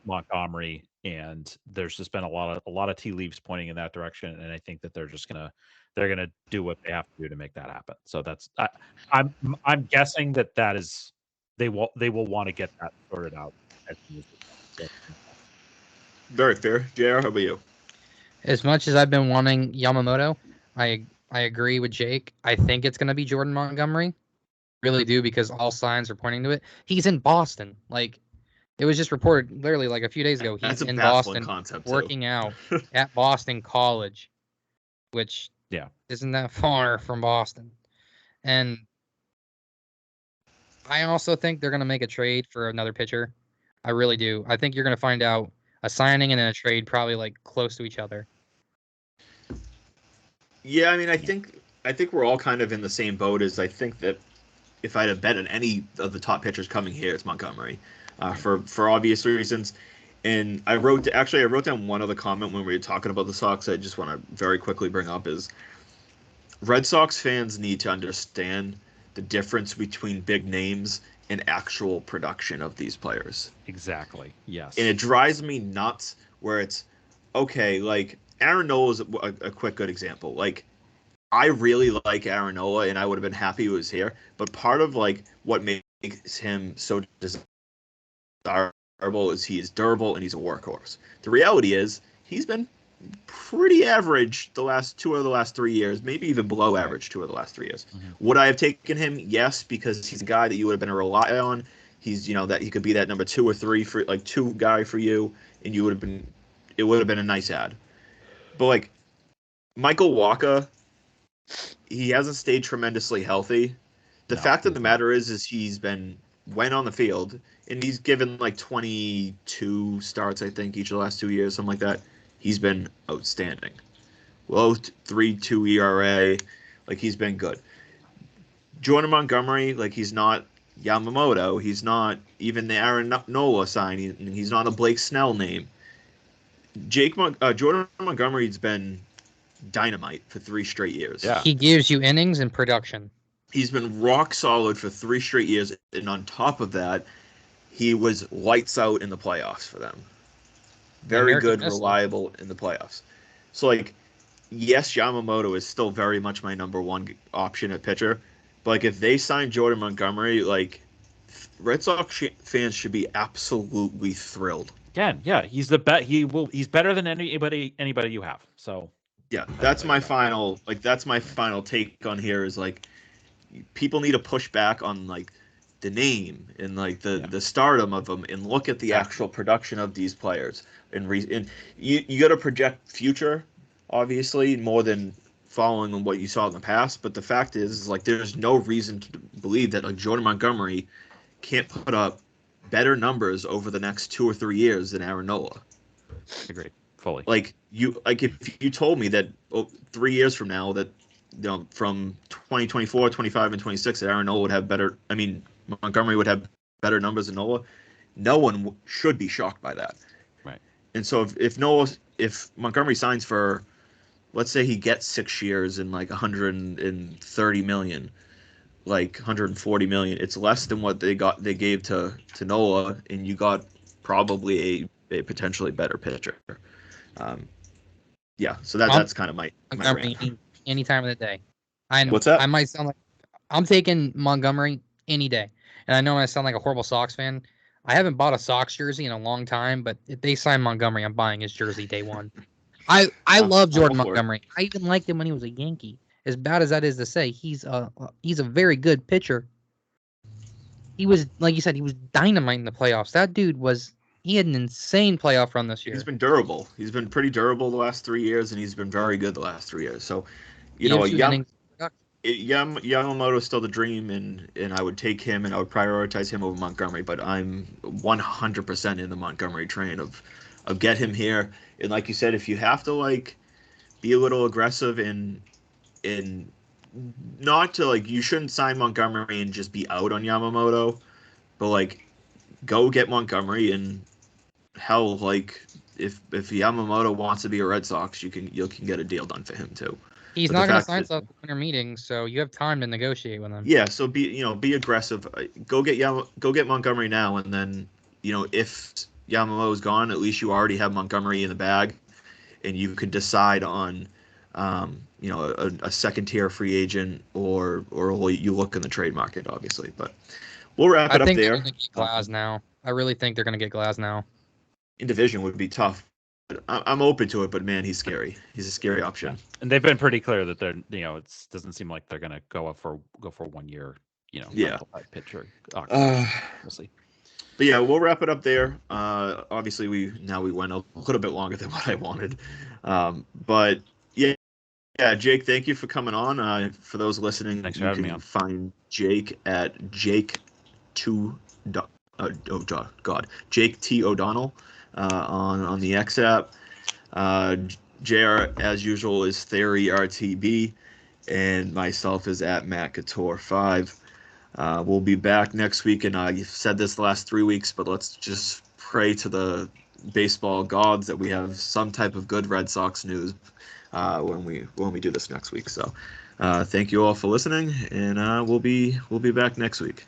Montgomery. And there's just been a lot of tea leaves pointing in that direction, and I think that they're gonna do what they have to do to make that happen. So that's I'm guessing that is they will want to get that sorted out. Very fair. JR, how about you? As much as I've been wanting Yamamoto, I agree with Jake. I think it's going to be Jordan Montgomery. Really do, because all signs are pointing to it. He's in Boston. Like, it was just reported literally like a few days ago. He's in Boston working out at Boston College, which isn't that far from Boston. And I also think they're going to make a trade for another pitcher. I really do. I think you're going to find out a signing and then a trade probably like close to each other. Yeah, I mean, I think we're all kind of in the same boat. As I think that if I'd have bet on any of the top pitchers coming here, it's Montgomery, for obvious reasons. And I wrote down one other comment when we were talking about the Sox. I just want to very quickly bring up is Red Sox fans need to understand the difference between big names and actual production of these players. Exactly. Yes. And it drives me nuts where it's okay. Like Aaron Nola is a quick good example. Like I really like Aaron Nola, and I would have been happy he was here. But part of like what makes him so desirable is he is durable and he's a workhorse. The reality is he's been pretty average the last 2 of the last 3 years, maybe even below average 2 of the last 3 years. Mm-hmm. Would I have taken him? Yes, because he's a guy that you would have been a rely on. He's that he could be that number 2 or 3 for like 2 guy for you, and it would have been a nice ad. But like Michael Walker, he hasn't stayed tremendously healthy. The fact of the matter is he's went on the field and he's given like 22 starts, I think, each of the last 2 years, something like that. He's been outstanding. Low 3.2 ERA. Like, he's been good. Jordan Montgomery, like, he's not Yamamoto. He's not even the Aaron Nola signing. He's not a Blake Snell name. Jordan Montgomery's been dynamite for 3 straight years. Yeah. He gives you innings and production. He's been rock solid for 3 straight years, and on top of that, he was lights out in the playoffs for them. Very good, reliable in the playoffs. So, like, yes, Yamamoto is still very much my number one option at pitcher, but like if they sign Jordan Montgomery, like Red Sox fans should be absolutely thrilled. Yeah, he's the bet. He's better than anybody you have. So yeah, that's my final take on here is like people need to push back on like the name and like the stardom of them and look at the actual production of these players and you got to project future, obviously, more than following what you saw in the past. But the fact is like there's no reason to believe that like Jordan Montgomery can't put up better numbers over the next 2 or 3 years than Aaron Nola. Agreed, fully. Like if you told me that 3 years from now that from 2024, 25, and 26 that Aaron Nola would have better. I mean Montgomery would have better numbers than Nola. No one should be shocked by that. Right. And so if Montgomery signs for, let's say he gets 6 years and like 130 million, like 140 million, it's less than what they gave to Nola, and you got probably a potentially better pitcher. So that's kind of my rant. Any time of the day. What's that? I might sound like I'm taking Montgomery any day. And I know I sound like a horrible Sox fan. I haven't bought a Sox jersey in a long time, but if they sign Montgomery, I'm buying his jersey day one. I love Jordan Montgomery. I even liked him when he was a Yankee. As bad as that is to say, he's a very good pitcher. He was, like you said, he was dynamite in the playoffs. That dude he had an insane playoff run this year. He's been durable. He's been pretty durable the last 3 years, and he's been very good the last 3 years. So, Yamamoto's still the dream, and I would take him, and I would prioritize him over Montgomery. But I'm 100% in the Montgomery train of get him here. And like you said, if you have to like be a little aggressive and not to like, you shouldn't sign Montgomery and just be out on Yamamoto, but like go get Montgomery, and hell, like if Yamamoto wants to be a Red Sox, you can get a deal done for him too. He's not going to sign stuff at winter meetings, so you have time to negotiate with him. Yeah, so be aggressive. Go get Montgomery now, and then if Yamamoto's gone, at least you already have Montgomery in the bag, and you could decide on a second tier free agent or you look in the trade market, obviously. But we'll wrap it up there. I think they're going to get Glasnow. I really think they're going to get Glasnow. In division would be tough. I'm open to it, but man, he's scary. He's a scary option. And they've been pretty clear that they're, it doesn't seem like they're going to go for 1 year, pitcher. We'll see. But yeah, we'll wrap it up there. Obviously, we went a little bit longer than what I wanted. But yeah, Jake, thank you for coming on. For those listening, thanks for having me on. Find Jake at Jake T O'Donnell. On the X app. JR, as usual, is Theory RTB, and myself is at Matt Couture 5. We'll be back next week, and I've said this the last 3 weeks, but let's just pray to the baseball gods that we have some type of good Red Sox news when we do this next week. So thank you all for listening, and we'll be back next week.